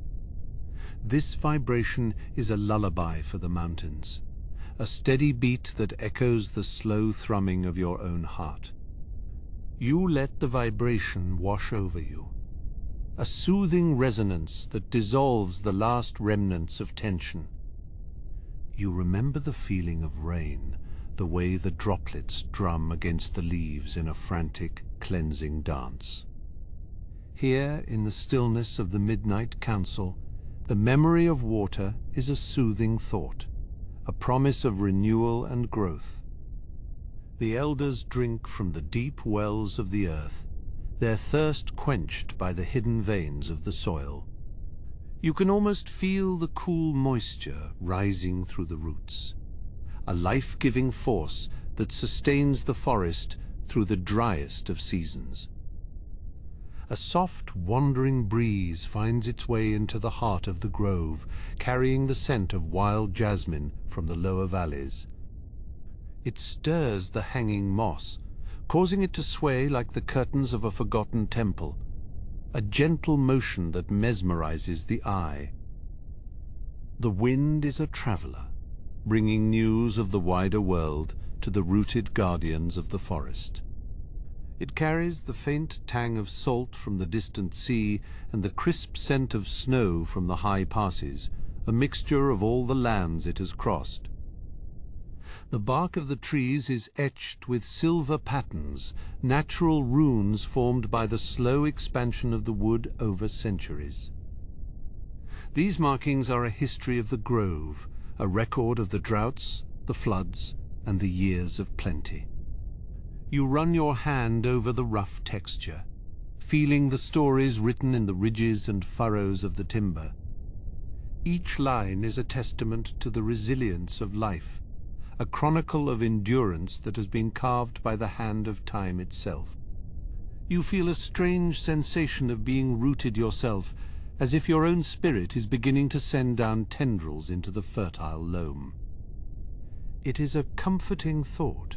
This vibration is a lullaby for the mountains, a steady beat that echoes the slow thrumming of your own heart. You let the vibration wash over you, a soothing resonance that dissolves the last remnants of tension. You remember the feeling of rain, the way the droplets drum against the leaves in a frantic, cleansing dance. Here, in the stillness of the midnight council, the memory of water is a soothing thought, a promise of renewal and growth. The elders drink from the deep wells of the earth, their thirst quenched by the hidden veins of the soil. You can almost feel the cool moisture rising through the roots, a life-giving force that sustains the forest through the driest of seasons. A soft, wandering breeze finds its way into the heart of the grove, carrying the scent of wild jasmine from the lower valleys. It stirs the hanging moss, causing it to sway like the curtains of a forgotten temple, a gentle motion that mesmerizes the eye. The wind is a traveler, bringing news of the wider world to the rooted guardians of the forest. It carries the faint tang of salt from the distant sea and the crisp scent of snow from the high passes, a mixture of all the lands it has crossed. The bark of the trees is etched with silver patterns, natural runes formed by the slow expansion of the wood over centuries. These markings are a history of the grove, a record of the droughts, the floods, and the years of plenty. You run your hand over the rough texture, feeling the stories written in the ridges and furrows of the timber. Each line is a testament to the resilience of life, a chronicle of endurance that has been carved by the hand of time itself. You feel a strange sensation of being rooted yourself, as if your own spirit is beginning to send down tendrils into the fertile loam. It is a comforting thought,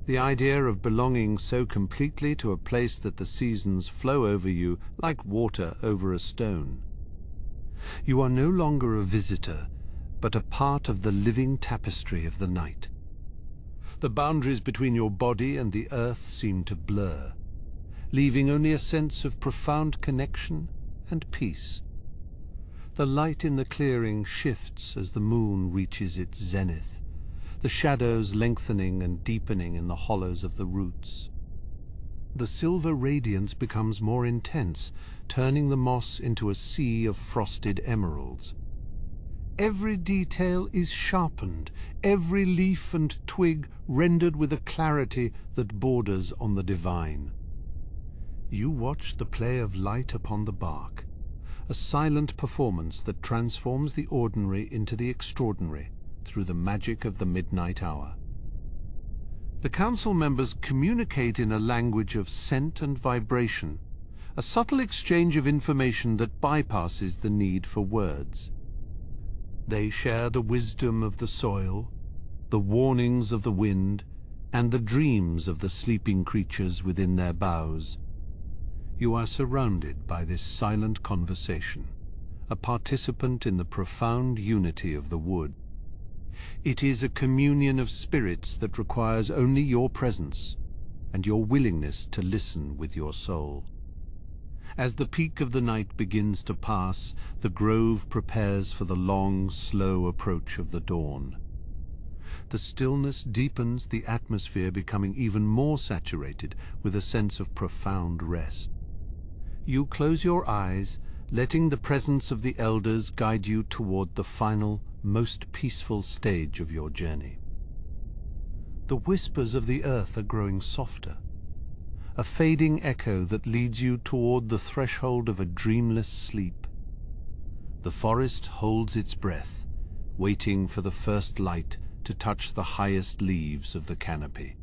the idea of belonging so completely to a place that the seasons flow over you like water over a stone. You are no longer a visitor, but a part of the living tapestry of the night. The boundaries between your body and the earth seem to blur, leaving only a sense of profound connection and peace. The light in the clearing shifts as the moon reaches its zenith, the shadows lengthening and deepening in the hollows of the roots. The silver radiance becomes more intense, turning the moss into a sea of frosted emeralds. Every detail is sharpened, every leaf and twig rendered with a clarity that borders on the divine. You watch the play of light upon the bark, a silent performance that transforms the ordinary into the extraordinary through the magic of the midnight hour. The council members communicate in a language of scent and vibration, a subtle exchange of information that bypasses the need for words. They share the wisdom of the soil, the warnings of the wind, and the dreams of the sleeping creatures within their boughs. You are surrounded by this silent conversation, a participant in the profound unity of the wood. It is a communion of spirits that requires only your presence and your willingness to listen with your soul. As the peak of the night begins to pass, the grove prepares for the long, slow approach of the dawn. The stillness deepens the atmosphere, becoming even more saturated with a sense of profound rest. You close your eyes, letting the presence of the elders guide you toward the final, most peaceful stage of your journey. The whispers of the earth are growing softer, a fading echo that leads you toward the threshold of a dreamless sleep. The forest holds its breath, waiting for the first light to touch the highest leaves of the canopy.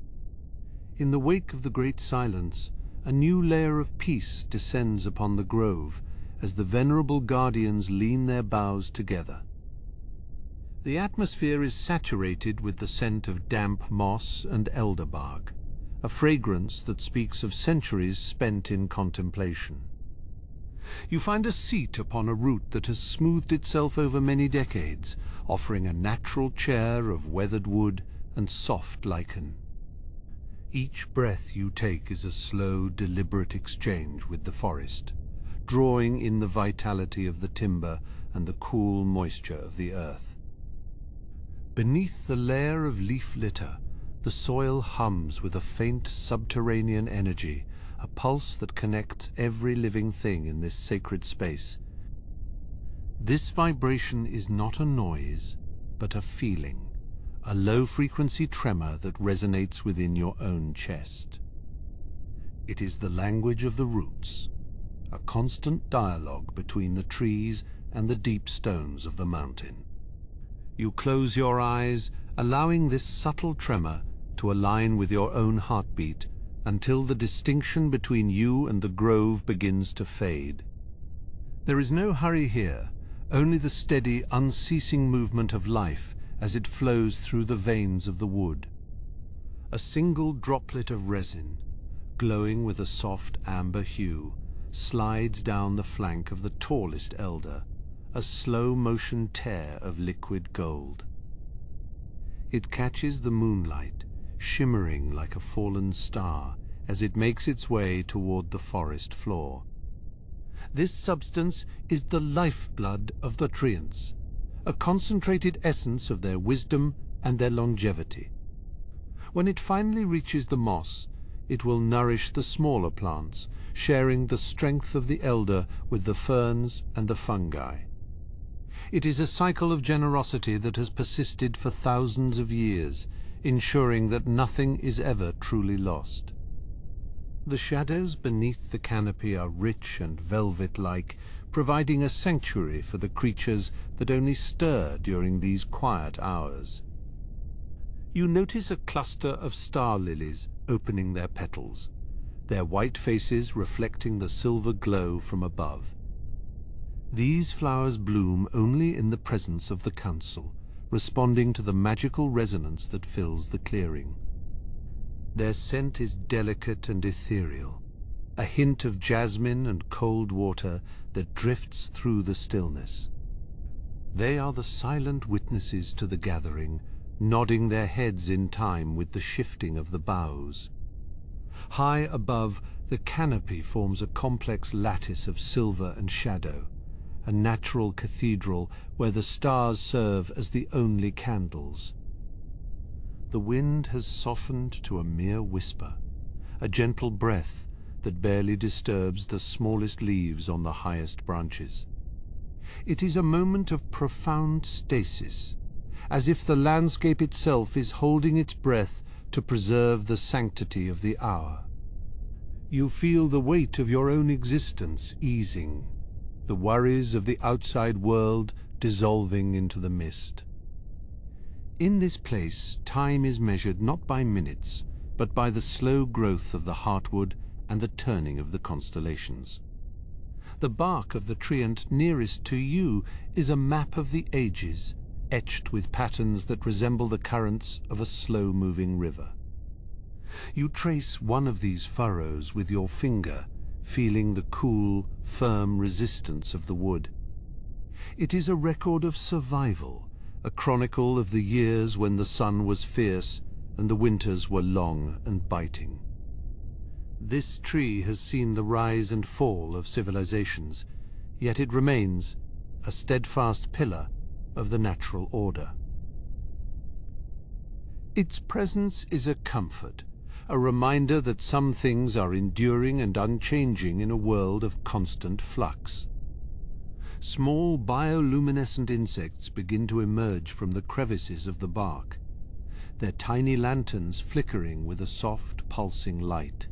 In the wake of the great silence, a new layer of peace descends upon the grove as the venerable guardians lean their boughs together. The atmosphere is saturated with the scent of damp moss and elderbark, a fragrance that speaks of centuries spent in contemplation. You find a seat upon a root that has smoothed itself over many decades, offering a natural chair of weathered wood and soft lichen. Each breath you take is a slow, deliberate exchange with the forest, drawing in the vitality of the timber and the cool moisture of the earth. Beneath the layer of leaf litter, the soil hums with a faint subterranean energy, a pulse that connects every living thing in this sacred space. This vibration is not a noise, but a feeling, a low-frequency tremor that resonates within your own chest. It is the language of the roots, a constant dialogue between the trees and the deep stones of the mountain. You close your eyes, allowing this subtle tremor to align with your own heartbeat until the distinction between you and the grove begins to fade. There is no hurry here, only the steady, unceasing movement of life as it flows through the veins of the wood. A single droplet of resin, glowing with a soft amber hue, slides down the flank of the tallest elder, a slow-motion tear of liquid gold. It catches the moonlight, shimmering like a fallen star as it makes its way toward the forest floor. This substance is the lifeblood of the Treants, a concentrated essence of their wisdom and their longevity. When it finally reaches the moss, it will nourish the smaller plants, sharing the strength of the elder with the ferns and the fungi. It is a cycle of generosity that has persisted for thousands of years, ensuring that nothing is ever truly lost. The shadows beneath the canopy are rich and velvet-like, providing a sanctuary for the creatures that only stir during these quiet hours. You notice a cluster of star lilies opening their petals, their white faces reflecting the silver glow from above. These flowers bloom only in the presence of the council, responding to the magical resonance that fills the clearing. Their scent is delicate and ethereal, a hint of jasmine and cold water that drifts through the stillness. They are the silent witnesses to the gathering, nodding their heads in time with the shifting of the boughs. High above, the canopy forms a complex lattice of silver and shadow, a natural cathedral where the stars serve as the only candles. The wind has softened to a mere whisper, a gentle breath that barely disturbs the smallest leaves on the highest branches. It is a moment of profound stasis, as if the landscape itself is holding its breath to preserve the sanctity of the hour. You feel the weight of your own existence easing, the worries of the outside world dissolving into the mist. In this place, time is measured not by minutes, but by the slow growth of the heartwood and the turning of the constellations. The bark of the treant nearest to you is a map of the ages, etched with patterns that resemble the currents of a slow-moving river. You trace one of these furrows with your finger, feeling the cool, firm resistance of the wood. It is a record of survival, a chronicle of the years when the sun was fierce and the winters were long and biting. This tree has seen the rise and fall of civilizations, yet it remains a steadfast pillar of the natural order. Its presence is a comfort, a reminder that some things are enduring and unchanging in a world of constant flux. Small bioluminescent insects begin to emerge from the crevices of the bark, their tiny lanterns flickering with a soft, pulsing light.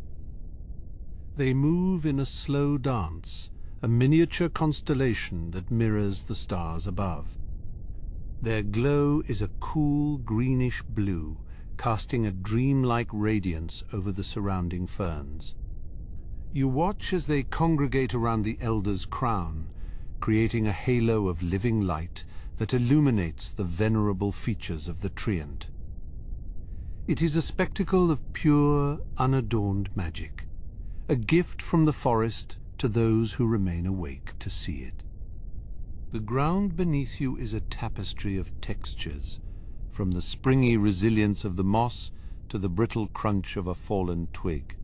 They move in a slow dance, a miniature constellation that mirrors the stars above. Their glow is a cool, greenish blue, casting a dreamlike radiance over the surrounding ferns. You watch as they congregate around the elder's crown, creating a halo of living light that illuminates the venerable features of the treant. It is a spectacle of pure, unadorned magic, a gift from the forest to those who remain awake to see it. The ground beneath you is a tapestry of textures, from the springy resilience of the moss to the brittle crunch of a fallen twig.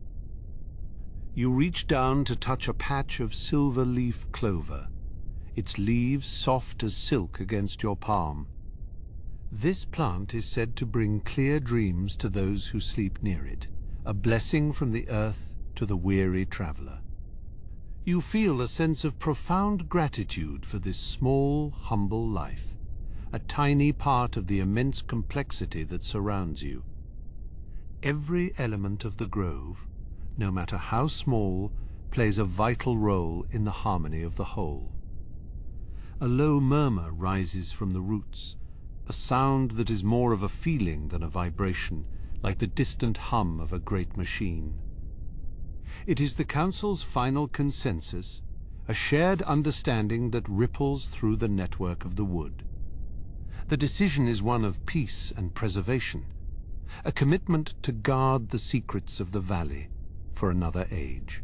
You reach down to touch a patch of silver-leaf clover, its leaves soft as silk against your palm. This plant is said to bring clear dreams to those who sleep near it, a blessing from the earth to the weary traveler. You feel a sense of profound gratitude for this small, humble life, a tiny part of the immense complexity that surrounds you. Every element of the grove, no matter how small, plays a vital role in the harmony of the whole. A low murmur rises from the roots, a sound that is more of a feeling than a vibration, like the distant hum of a great machine. It is the Council's final consensus, a shared understanding that ripples through the network of the wood. The decision is one of peace and preservation, a commitment to guard the secrets of the valley for another age.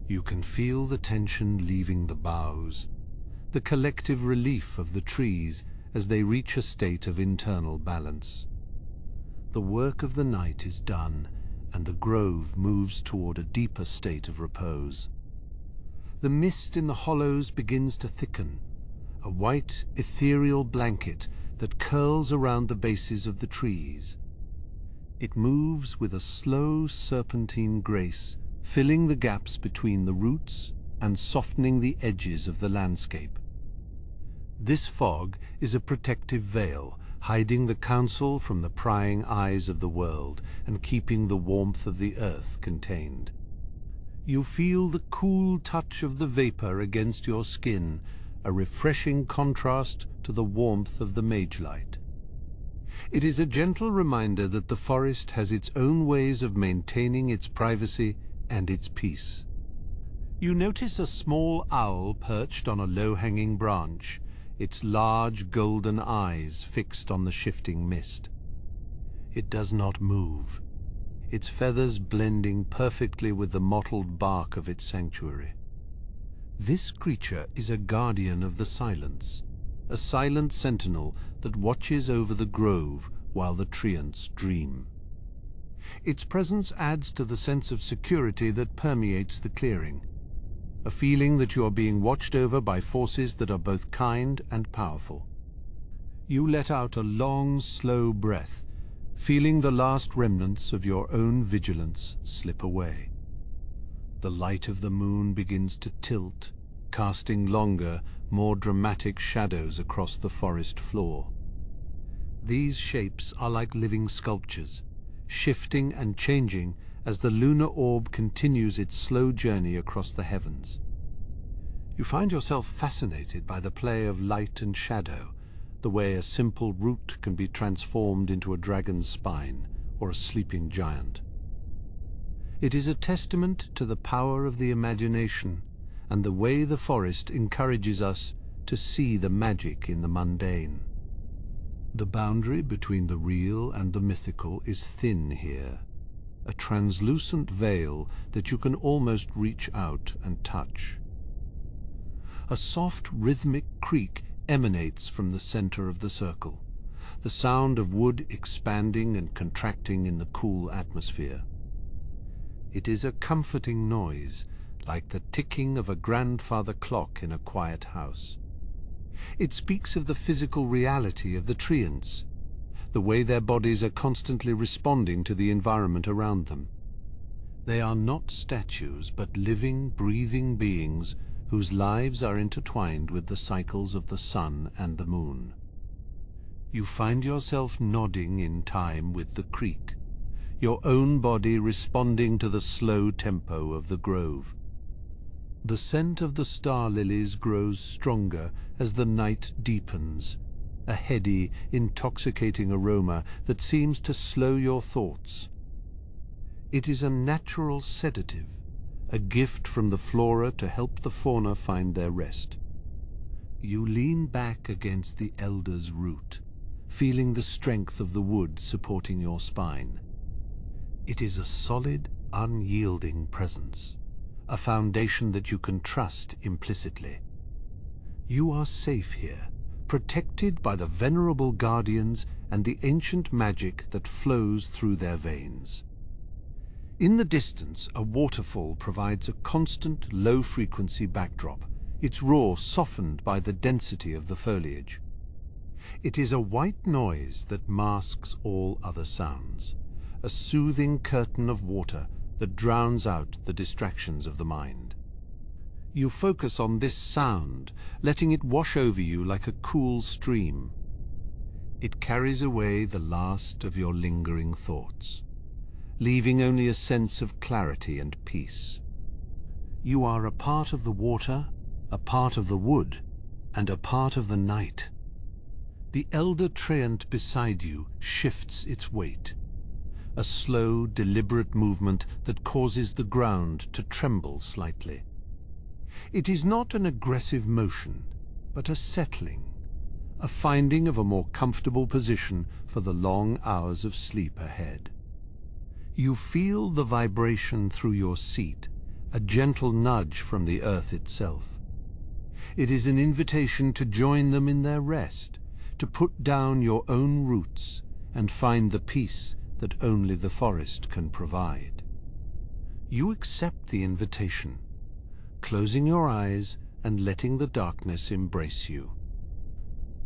You can feel the tension leaving the boughs, the collective relief of the trees as they reach a state of internal balance. the work of the night is done, and the grove moves toward a deeper state of repose. The mist in the hollows begins to thicken, a white, ethereal blanket that curls around the bases of the trees. It moves with a slow, serpentine grace, filling the gaps between the roots and softening the edges of the landscape. This fog is a protective veil, hiding the council from the prying eyes of the world and keeping the warmth of the earth contained. You feel the cool touch of the vapor against your skin, a refreshing contrast to the warmth of the mage light. It is a gentle reminder that the forest has its own ways of maintaining its privacy and its peace. You notice a small owl perched on a low-hanging branch, its large golden eyes fixed on the shifting mist. It does not move, its feathers blending perfectly with the mottled bark of its sanctuary. This creature is a guardian of the silence, a silent sentinel that watches over the grove while the Treants dream. Its presence adds to the sense of security that permeates the clearing, a feeling that you are being watched over by forces that are both kind and powerful. You let out a long, slow breath, feeling the last remnants of your own vigilance slip away. The light of the moon begins to tilt, casting longer, more dramatic shadows across the forest floor. These shapes are like living sculptures, shifting and changing as the lunar orb continues its slow journey across the heavens. You find yourself fascinated by the play of light and shadow, the way a simple root can be transformed into a dragon's spine or a sleeping giant. It is a testament to the power of the imagination and the way the forest encourages us to see the magic in the mundane. The boundary between the real and the mythical is thin here, a translucent veil that you can almost reach out and touch. A soft rhythmic creak emanates from the center of the circle, the sound of wood expanding and contracting in the cool atmosphere. It is a comforting noise, like the ticking of a grandfather clock in a quiet house. It speaks of the physical reality of the Treants, the way their bodies are constantly responding to the environment around them. They are not statues, but living, breathing beings whose lives are intertwined with the cycles of the sun and the moon. You find yourself nodding in time with the creak, your own body responding to the slow tempo of the grove. The scent of the star lilies grows stronger as the night deepens, a heady, intoxicating aroma that seems to slow your thoughts. It is a natural sedative, a gift from the flora to help the fauna find their rest. You lean back against the elder's root, feeling the strength of the wood supporting your spine. It is a solid, unyielding presence, a foundation that you can trust implicitly. You are safe here, protected by the venerable guardians and the ancient magic that flows through their veins. In the distance, a waterfall provides a constant, low-frequency backdrop, its roar softened by the density of the foliage. It is a white noise that masks all other sounds, a soothing curtain of water that drowns out the distractions of the mind. You focus on this sound, letting it wash over you like a cool stream. It carries away the last of your lingering thoughts, leaving only a sense of clarity and peace. You are a part of the water, a part of the wood, and a part of the night. The elder treant beside you shifts its weight, a slow, deliberate movement that causes the ground to tremble slightly. It is not an aggressive motion, but a settling, a finding of a more comfortable position for the long hours of sleep ahead. You feel the vibration through your seat, a gentle nudge from the earth itself. It is an invitation to join them in their rest, to put down your own roots and find the peace that only the forest can provide. You accept the invitation, closing your eyes and letting the darkness embrace you.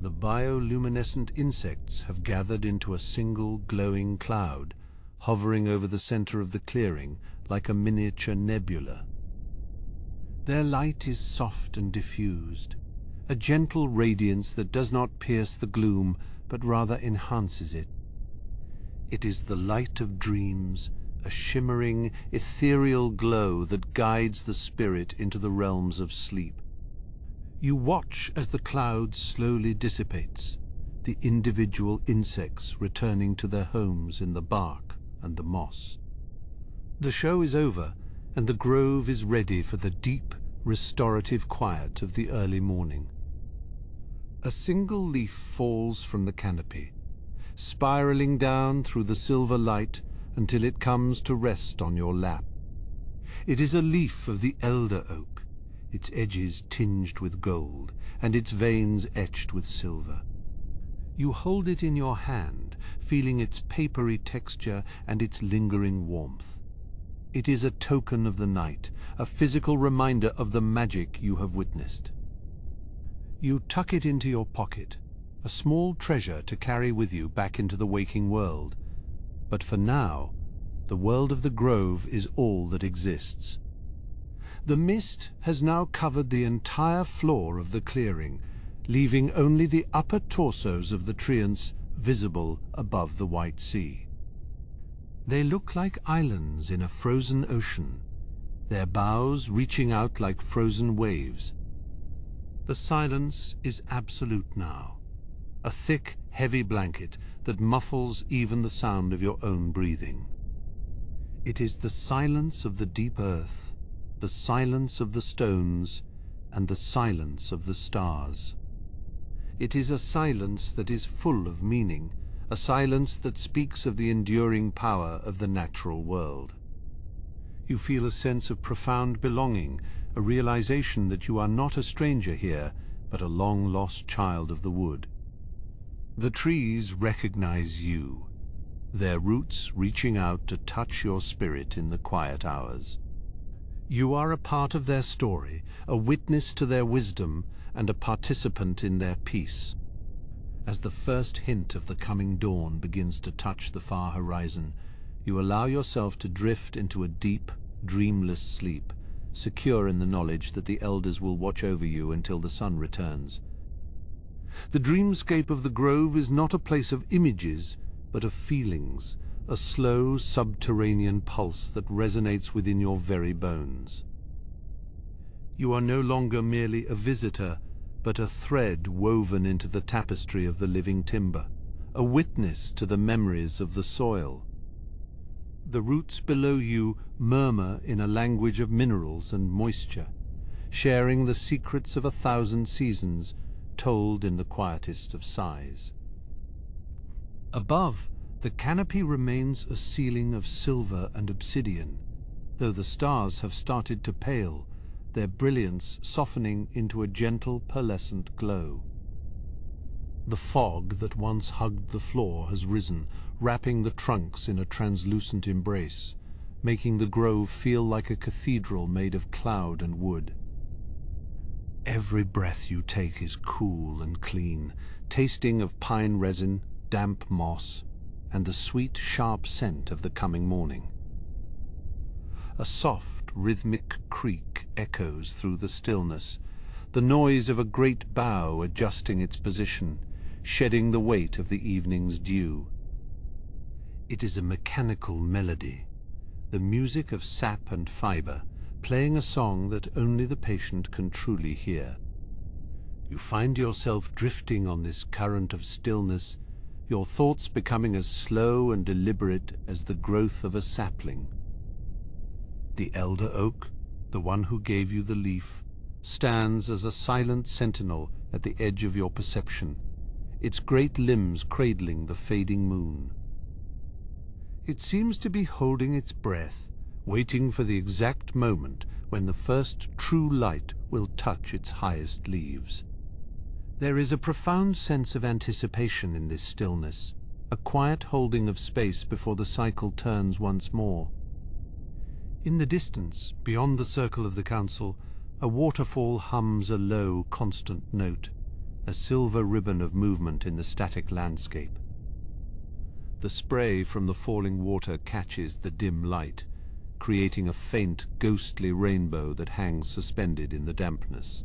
The bioluminescent insects have gathered into a single glowing cloud, hovering over the center of the clearing like a miniature nebula. Their light is soft and diffused, a gentle radiance that does not pierce the gloom, but rather enhances it. It is the light of dreams, a shimmering, ethereal glow that guides the spirit into the realms of sleep. You watch as the cloud slowly dissipates, the individual insects returning to their homes in the bark and the moss. The show is over, and the grove is ready for the deep, restorative quiet of the early morning. A single leaf falls from the canopy, spiraling down through the silver light until it comes to rest on your lap. It is a leaf of the elder oak, its edges tinged with gold, and its veins etched with silver. You hold it in your hand, feeling its papery texture and its lingering warmth. It is a token of the night, a physical reminder of the magic you have witnessed. You tuck it into your pocket, a small treasure to carry with you back into the waking world. But for now, the world of the grove is all that exists. The mist has now covered the entire floor of the clearing, leaving only the upper torsos of the Treants visible above the white sea. They look like islands in a frozen ocean, their bows reaching out like frozen waves. The silence is absolute now, a thick, heavy blanket that muffles even the sound of your own breathing. It is the silence of the deep earth, the silence of the stones, and the silence of the stars. It is a silence that is full of meaning, a silence that speaks of the enduring power of the natural world. You feel a sense of profound belonging, a realization that you are not a stranger here, but a long-lost child of the wood. The trees recognize you, their roots reaching out to touch your spirit in the quiet hours. You are a part of their story, a witness to their wisdom, and a participant in their peace. As the first hint of the coming dawn begins to touch the far horizon, you allow yourself to drift into a deep, dreamless sleep, secure in the knowledge that the elders will watch over you until the sun returns. The dreamscape of the grove is not a place of images, but of feelings, a slow, subterranean pulse that resonates within your very bones. You are no longer merely a visitor, but a thread woven into the tapestry of the living timber, a witness to the memories of the soil. The roots below you murmur in a language of minerals and moisture, sharing the secrets of 1,000 seasons told in the quietest of sighs. Above, the canopy remains a ceiling of silver and obsidian, though the stars have started to pale, their brilliance softening into a gentle pearlescent glow. The fog that once hugged the floor has risen, wrapping the trunks in a translucent embrace, making the grove feel like a cathedral made of cloud and wood. Every breath you take is cool and clean, tasting of pine resin, damp moss, and the sweet, sharp scent of the coming morning. A soft, rhythmic creak echoes through the stillness, the noise of a great bough adjusting its position, shedding the weight of the evening's dew. It is a mechanical melody, the music of sap and fiber, playing a song that only the patient can truly hear. You find yourself drifting on this current of stillness, your thoughts becoming as slow and deliberate as the growth of a sapling. The elder oak, the one who gave you the leaf, stands as a silent sentinel at the edge of your perception, its great limbs cradling the fading moon. It seems to be holding its breath, waiting for the exact moment when the first true light will touch its highest leaves. There is a profound sense of anticipation in this stillness, a quiet holding of space before the cycle turns once more. In the distance, beyond the circle of the council, a waterfall hums a low, constant note, a silver ribbon of movement in the static landscape. The spray from the falling water catches the dim light, creating a faint, ghostly rainbow that hangs suspended in the dampness.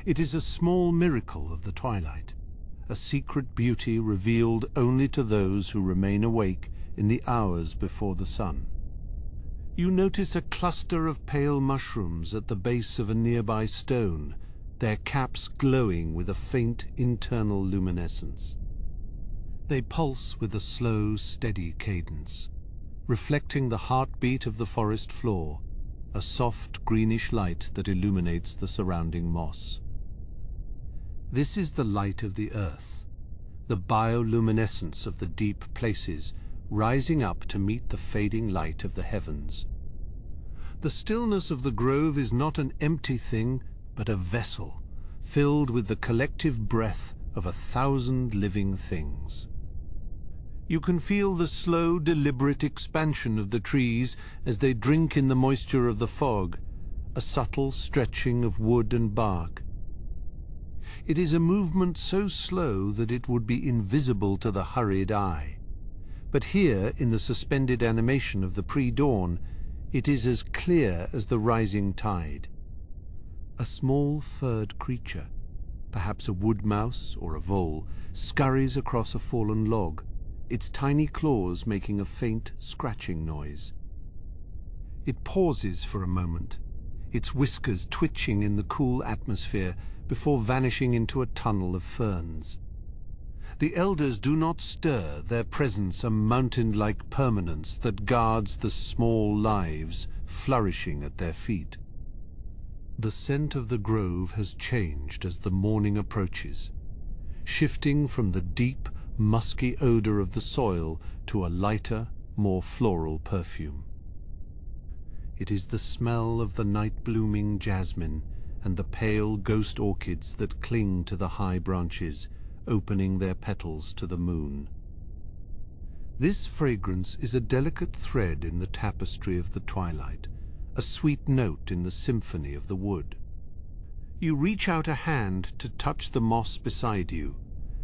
It is a small miracle of the twilight, a secret beauty revealed only to those who remain awake in the hours before the sun. You notice a cluster of pale mushrooms at the base of a nearby stone, their caps glowing with a faint internal luminescence. They pulse with a slow, steady cadence, reflecting the heartbeat of the forest floor, a soft greenish light that illuminates the surrounding moss. This is the light of the earth, the bioluminescence of the deep places rising up to meet the fading light of the heavens. The stillness of the grove is not an empty thing, but a vessel filled with the collective breath of 1,000 living things. You can feel the slow, deliberate expansion of the trees as they drink in the moisture of the fog, a subtle stretching of wood and bark. It is a movement so slow that it would be invisible to the hurried eye. But here, in the suspended animation of the pre-dawn, it is as clear as the rising tide. A small furred creature, perhaps a wood mouse or a vole, scurries across a fallen log, its tiny claws making a faint scratching noise. It pauses for a moment, its whiskers twitching in the cool atmosphere before vanishing into a tunnel of ferns. The elders do not stir, their presence a mountain-like permanence that guards the small lives flourishing at their feet. The scent of the grove has changed as the morning approaches, shifting from the deep, musky odor of the soil to a lighter, more floral perfume. It is the smell of the night-blooming jasmine and the pale ghost orchids that cling to the high branches, opening their petals to the moon. This fragrance is a delicate thread in the tapestry of the twilight, a sweet note in the symphony of the wood. You reach out a hand to touch the moss beside you,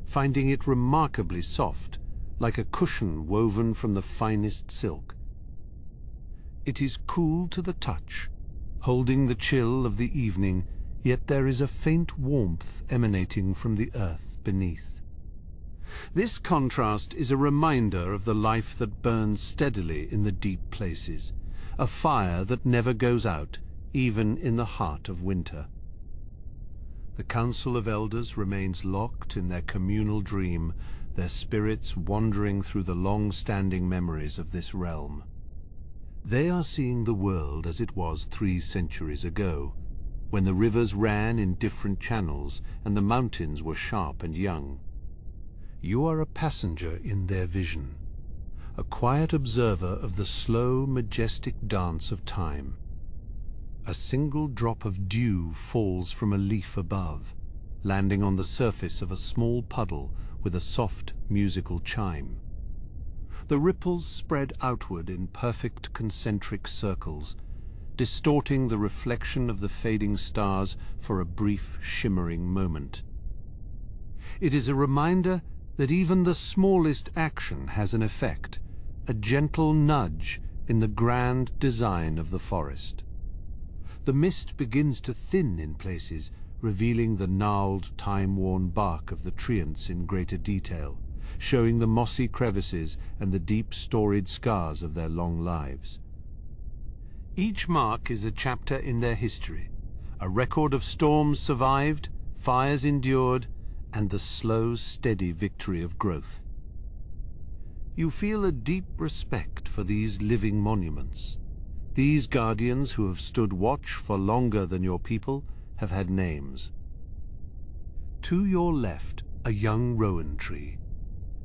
finding it remarkably soft, like a cushion woven from the finest silk. It is cool to the touch, holding the chill of the evening, yet there is a faint warmth emanating from the earth beneath. This contrast is a reminder of the life that burns steadily in the deep places, a fire that never goes out, even in the heart of winter. The Council of Elders remains locked in their communal dream, their spirits wandering through the long-standing memories of this realm. They are seeing the world as it was 3 centuries ago, when the rivers ran in different channels and the mountains were sharp and young. You are a passenger in their vision, a quiet observer of the slow, majestic dance of time. A single drop of dew falls from a leaf above, landing on the surface of a small puddle with a soft, musical chime. The ripples spread outward in perfect concentric circles, distorting the reflection of the fading stars for a brief, shimmering moment. It is a reminder that even the smallest action has an effect, a gentle nudge in the grand design of the forest. The mist begins to thin in places, revealing the gnarled, time-worn bark of the Treants in greater detail, showing the mossy crevices and the deep storied scars of their long lives. Each mark is a chapter in their history, a record of storms survived, fires endured, and the slow, steady victory of growth. You feel a deep respect for these living monuments. These guardians who have stood watch for longer than your people have had names. To your left, a young rowan tree.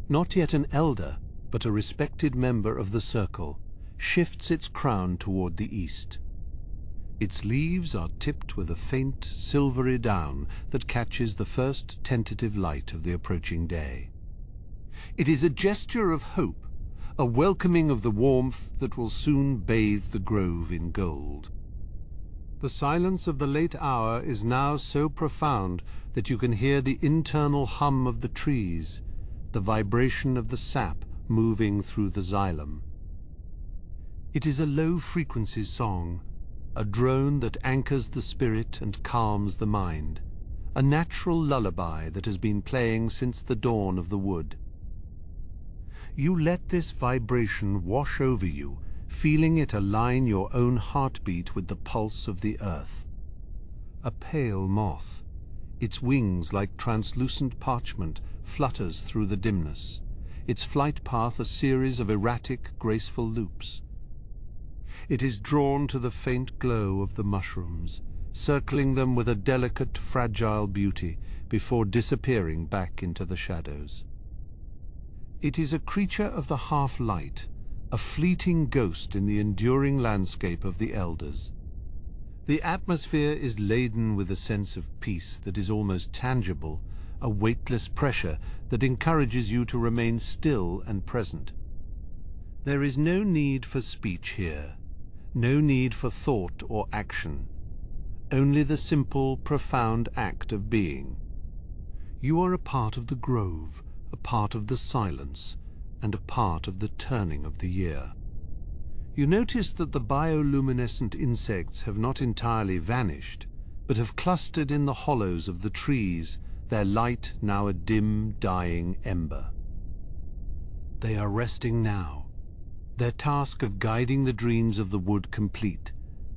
Not yet an elder, but a respected member of the circle, shifts its crown toward the east. Its leaves are tipped with a faint, silvery down that catches the first tentative light of the approaching day. It is a gesture of hope, a welcoming of the warmth that will soon bathe the grove in gold. The silence of the late hour is now so profound that you can hear the internal hum of the trees, the vibration of the sap moving through the xylem. It is a low-frequency song, a drone that anchors the spirit and calms the mind, a natural lullaby that has been playing since the dawn of the wood. You let this vibration wash over you, feeling it align your own heartbeat with the pulse of the earth. A pale moth, its wings like translucent parchment, flutters through the dimness, its flight path a series of erratic, graceful loops. It is drawn to the faint glow of the mushrooms, circling them with a delicate, fragile beauty before disappearing back into the shadows. It is a creature of the half-light, a fleeting ghost in the enduring landscape of the elders. The atmosphere is laden with a sense of peace that is almost tangible, a weightless pressure that encourages you to remain still and present. There is no need for speech here, no need for thought or action, only the simple, profound act of being. You are a part of the grove, a part of the silence, and a part of the turning of the year. You notice that the bioluminescent insects have not entirely vanished, but have clustered in the hollows of the trees, their light now a dim, dying ember. They are resting now, their task of guiding the dreams of the wood complete,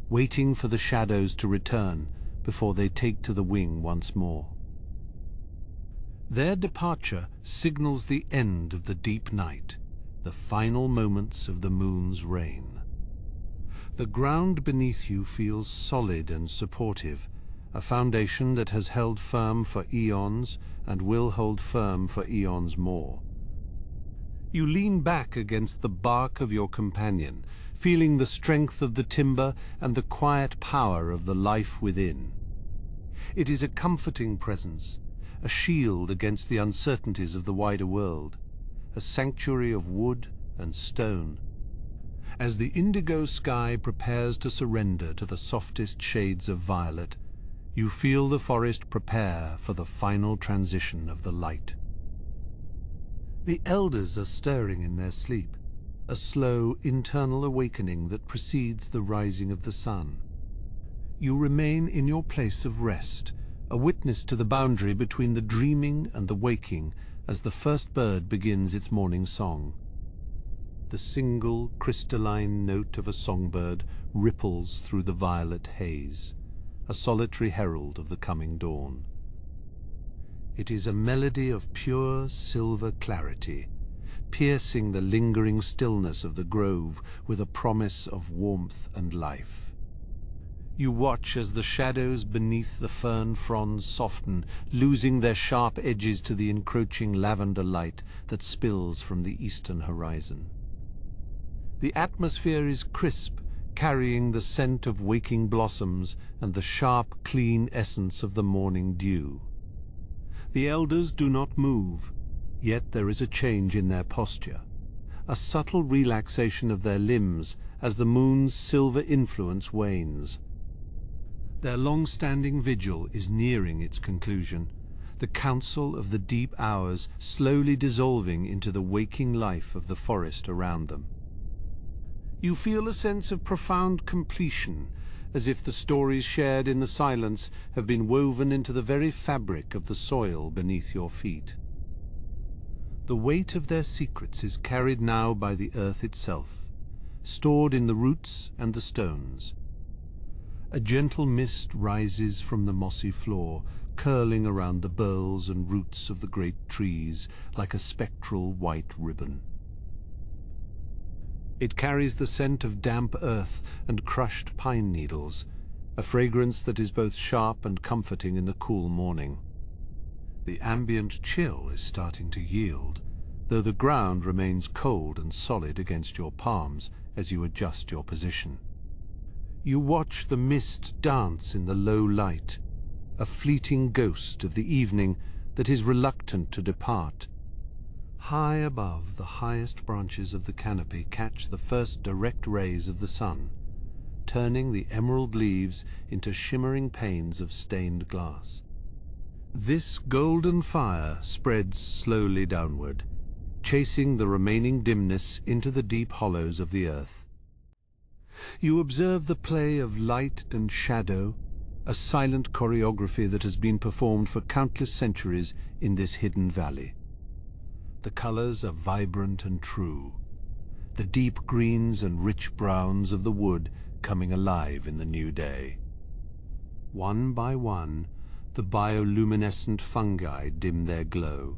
waiting for the shadows to return before they take to the wing once more. Their departure signals the end of the deep night, the final moments of the moon's reign. The ground beneath you feels solid and supportive, a foundation that has held firm for eons and will hold firm for eons more. You lean back against the bark of your companion, feeling the strength of the timber and the quiet power of the life within. It is a comforting presence, a shield against the uncertainties of the wider world, a sanctuary of wood and stone. As the indigo sky prepares to surrender to the softest shades of violet, you feel the forest prepare for the final transition of the light. The elders are stirring in their sleep, a slow internal awakening that precedes the rising of the sun. You remain in your place of rest, a witness to the boundary between the dreaming and the waking as the first bird begins its morning song. The single crystalline note of a songbird ripples through the violet haze, a solitary herald of the coming dawn. It is a melody of pure silver clarity, piercing the lingering stillness of the grove with a promise of warmth and life. You watch as the shadows beneath the fern fronds soften, losing their sharp edges to the encroaching lavender light that spills from the eastern horizon. The atmosphere is crisp, carrying the scent of waking blossoms and the sharp, clean essence of the morning dew. The elders do not move, yet there is a change in their posture, a subtle relaxation of their limbs as the moon's silver influence wanes. Their long-standing vigil is nearing its conclusion, the council of the deep hours slowly dissolving into the waking life of the forest around them. You feel a sense of profound completion, as if the stories shared in the silence have been woven into the very fabric of the soil beneath your feet. The weight of their secrets is carried now by the earth itself, stored in the roots and the stones. A gentle mist rises from the mossy floor, curling around the burls and roots of the great trees like a spectral white ribbon. It carries the scent of damp earth and crushed pine needles, a fragrance that is both sharp and comforting in the cool morning. The ambient chill is starting to yield, though the ground remains cold and solid against your palms as you adjust your position. You watch the mist dance in the low light, a fleeting ghost of the evening that is reluctant to depart. High above, the highest branches of the canopy catch the first direct rays of the sun, turning the emerald leaves into shimmering panes of stained glass. This golden fire spreads slowly downward, chasing the remaining dimness into the deep hollows of the earth. You observe the play of light and shadow, a silent choreography that has been performed for countless centuries in this hidden valley. The colors are vibrant and true, the deep greens and rich browns of the wood coming alive in the new day. One by one, the bioluminescent fungi dim their glow,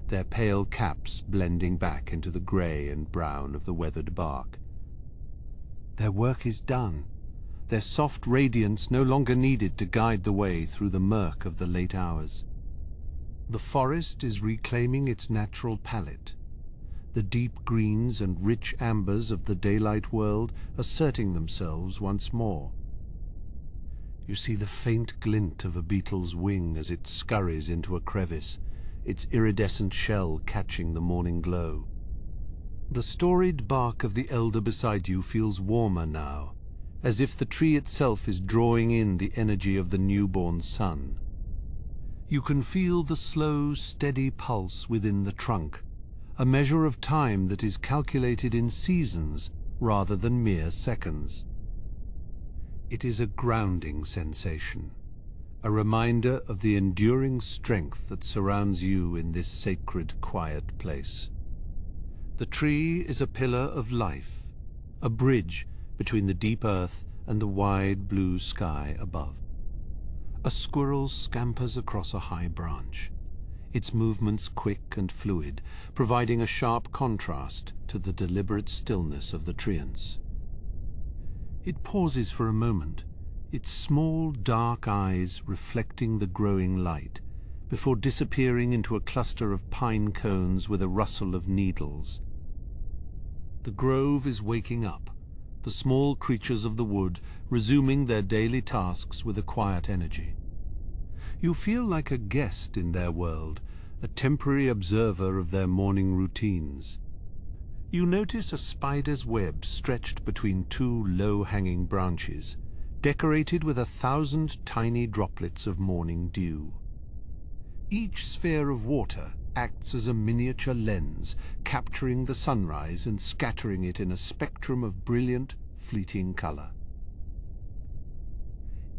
their pale caps blending back into the grey and brown of the weathered bark. Their work is done, their soft radiance no longer needed to guide the way through the murk of the late hours. The forest is reclaiming its natural palette, the deep greens and rich ambers of the daylight world asserting themselves once more. You see the faint glint of a beetle's wing as it scurries into a crevice, its iridescent shell catching the morning glow. The storied bark of the elder beside you feels warmer now, as if the tree itself is drawing in the energy of the newborn sun. You can feel the slow, steady pulse within the trunk, a measure of time that is calculated in seasons rather than mere seconds. It is a grounding sensation, a reminder of the enduring strength that surrounds you in this sacred, quiet place. The tree is a pillar of life, a bridge between the deep earth and the wide blue sky above. A squirrel scampers across a high branch, its movements quick and fluid, providing a sharp contrast to the deliberate stillness of the treants. It pauses for a moment, its small dark eyes reflecting the growing light, before disappearing into a cluster of pine cones with a rustle of needles. The grove is waking up, the small creatures of the wood resuming their daily tasks with a quiet energy. You feel like a guest in their world, a temporary observer of their morning routines. You notice a spider's web stretched between two low-hanging branches, decorated with 1,000 tiny droplets of morning dew. Each sphere of water acts as a miniature lens, capturing the sunrise and scattering it in a spectrum of brilliant, fleeting color.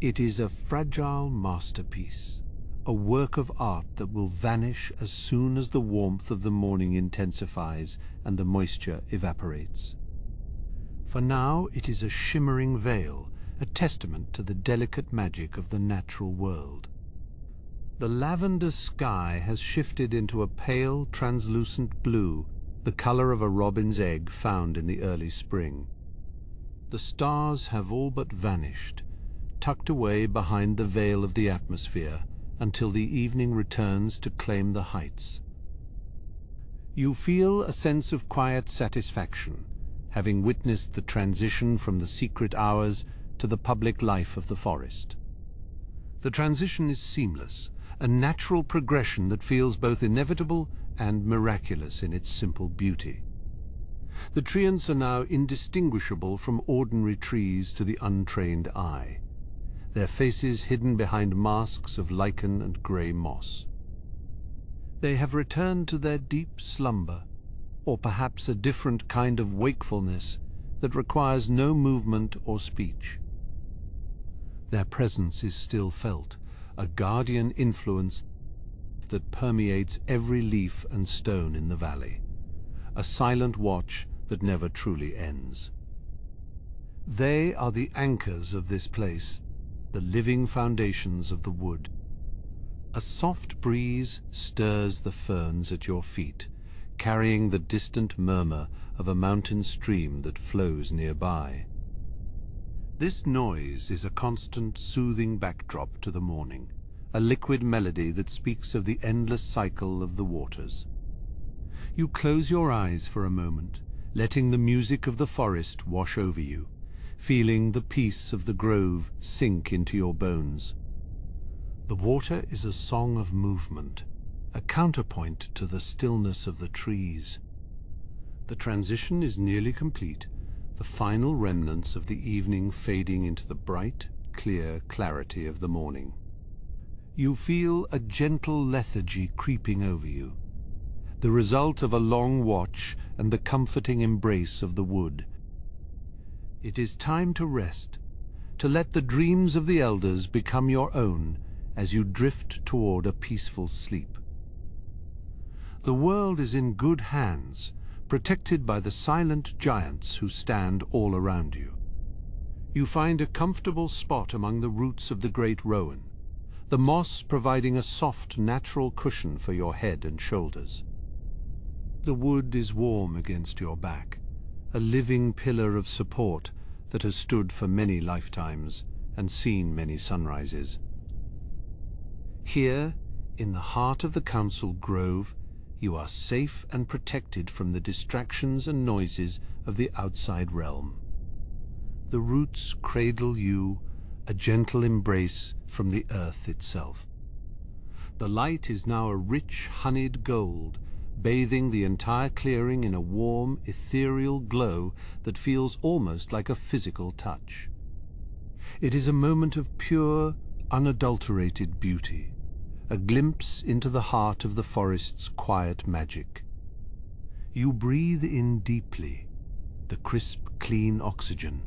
It is a fragile masterpiece, a work of art that will vanish as soon as the warmth of the morning intensifies and the moisture evaporates. For now it is a shimmering veil, a testament to the delicate magic of the natural world. The lavender sky has shifted into a pale, translucent blue, the color of a robin's egg found in the early spring. The stars have all but vanished, tucked away behind the veil of the atmosphere until the evening returns to claim the heights. You feel a sense of quiet satisfaction, having witnessed the transition from the secret hours to the public life of the forest. The transition is seamless, a natural progression that feels both inevitable and miraculous in its simple beauty. The treants are now indistinguishable from ordinary trees to the untrained eye, their faces hidden behind masks of lichen and grey moss. They have returned to their deep slumber, or perhaps a different kind of wakefulness that requires no movement or speech. Their presence is still felt, a guardian influence that permeates every leaf and stone in the valley, a silent watch that never truly ends. They are the anchors of this place, the living foundations of the wood. A soft breeze stirs the ferns at your feet, carrying the distant murmur of a mountain stream that flows nearby. This noise is a constant, soothing backdrop to the morning, a liquid melody that speaks of the endless cycle of the waters. You close your eyes for a moment, letting the music of the forest wash over you, feeling the peace of the grove sink into your bones. The water is a song of movement, a counterpoint to the stillness of the trees. The transition is nearly complete, the final remnants of the evening fading into the bright, clear clarity of the morning. You feel a gentle lethargy creeping over you, the result of a long watch and the comforting embrace of the wood. It is time to rest, to let the dreams of the elders become your own as you drift toward a peaceful sleep. The world is in good hands, protected by the silent giants who stand all around you. You find a comfortable spot among the roots of the great rowan, the moss providing a soft, natural cushion for your head and shoulders. The wood is warm against your back, a living pillar of support that has stood for many lifetimes and seen many sunrises. Here, in the heart of the council grove, you are safe and protected from the distractions and noises of the outside realm. The roots cradle you, a gentle embrace from the earth itself. The light is now a rich, honeyed gold, bathing the entire clearing in a warm, ethereal glow that feels almost like a physical touch. It is a moment of pure, unadulterated beauty, a glimpse into the heart of the forest's quiet magic. You breathe in deeply, the crisp, clean oxygen,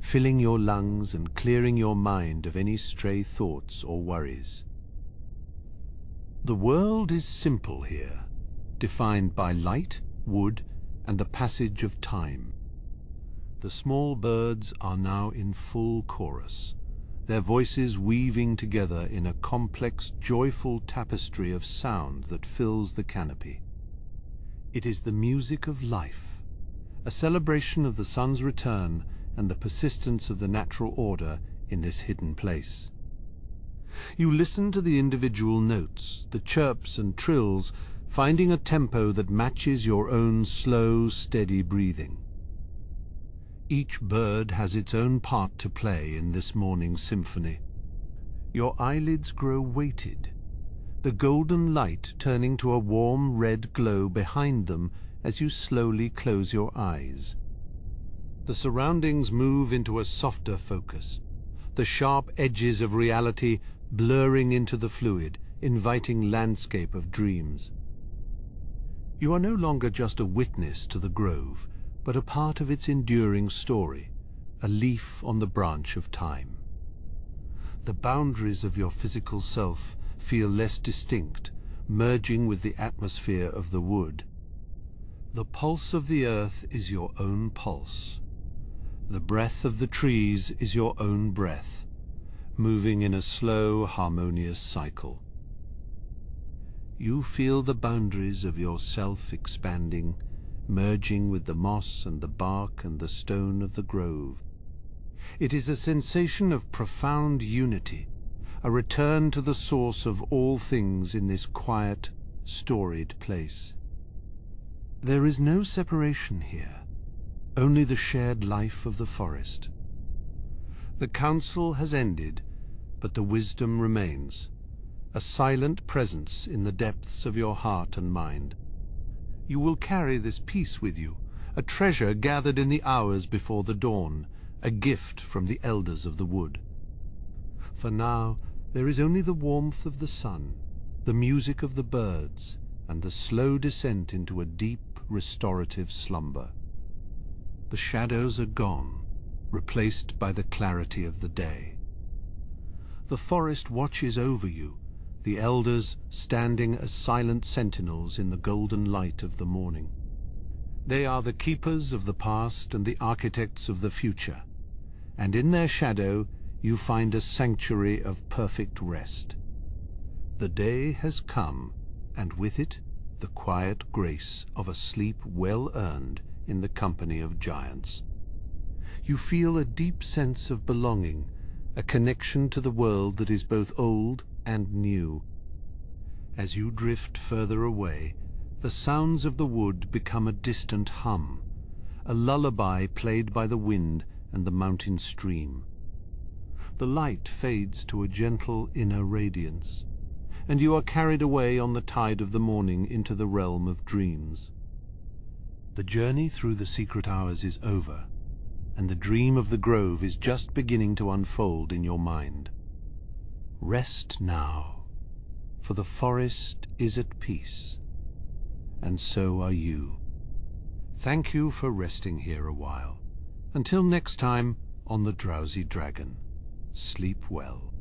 filling your lungs and clearing your mind of any stray thoughts or worries. The world is simple here, defined by light, wood, and the passage of time. The small birds are now in full chorus, their voices weaving together in a complex, joyful tapestry of sound that fills the canopy. It is the music of life, a celebration of the sun's return and the persistence of the natural order in this hidden place. You listen to the individual notes, the chirps and trills, finding a tempo that matches your own slow, steady breathing. Each bird has its own part to play in this morning's symphony. Your eyelids grow weighted, the golden light turning to a warm red glow behind them as you slowly close your eyes. The surroundings move into a softer focus, the sharp edges of reality blurring into the fluid, inviting landscape of dreams. You are no longer just a witness to the grove, but a part of its enduring story, a leaf on the branch of time. The boundaries of your physical self feel less distinct, merging with the atmosphere of the wood. The pulse of the earth is your own pulse. The breath of the trees is your own breath, moving in a slow, harmonious cycle. You feel the boundaries of yourself expanding, merging with the moss and the bark and the stone of the grove. It is a sensation of profound unity, a return to the source of all things in this quiet, storied place. There is no separation here, only the shared life of the forest. The council has ended, but the wisdom remains, a silent presence in the depths of your heart and mind. You will carry this peace with you, a treasure gathered in the hours before the dawn, a gift from the elders of the wood. For now, there is only the warmth of the sun, the music of the birds, and the slow descent into a deep, restorative slumber. The shadows are gone, replaced by the clarity of the day. The forest watches over you, the elders standing as silent sentinels in the golden light of the morning. They are the keepers of the past and the architects of the future, and in their shadow you find a sanctuary of perfect rest. The day has come, and with it the quiet grace of a sleep well earned in the company of giants. You feel a deep sense of belonging, a connection to the world that is both old and new. As you drift further away, the sounds of the wood become a distant hum, a lullaby played by the wind and the mountain stream. The light fades to a gentle inner radiance, and you are carried away on the tide of the morning into the realm of dreams. The journey through the secret hours is over, and the dream of the grove is just beginning to unfold in your mind. Rest now, for the forest is at peace, and so are you. Thank you for resting here a while. Until next time on the Drowsy Dragon, sleep well.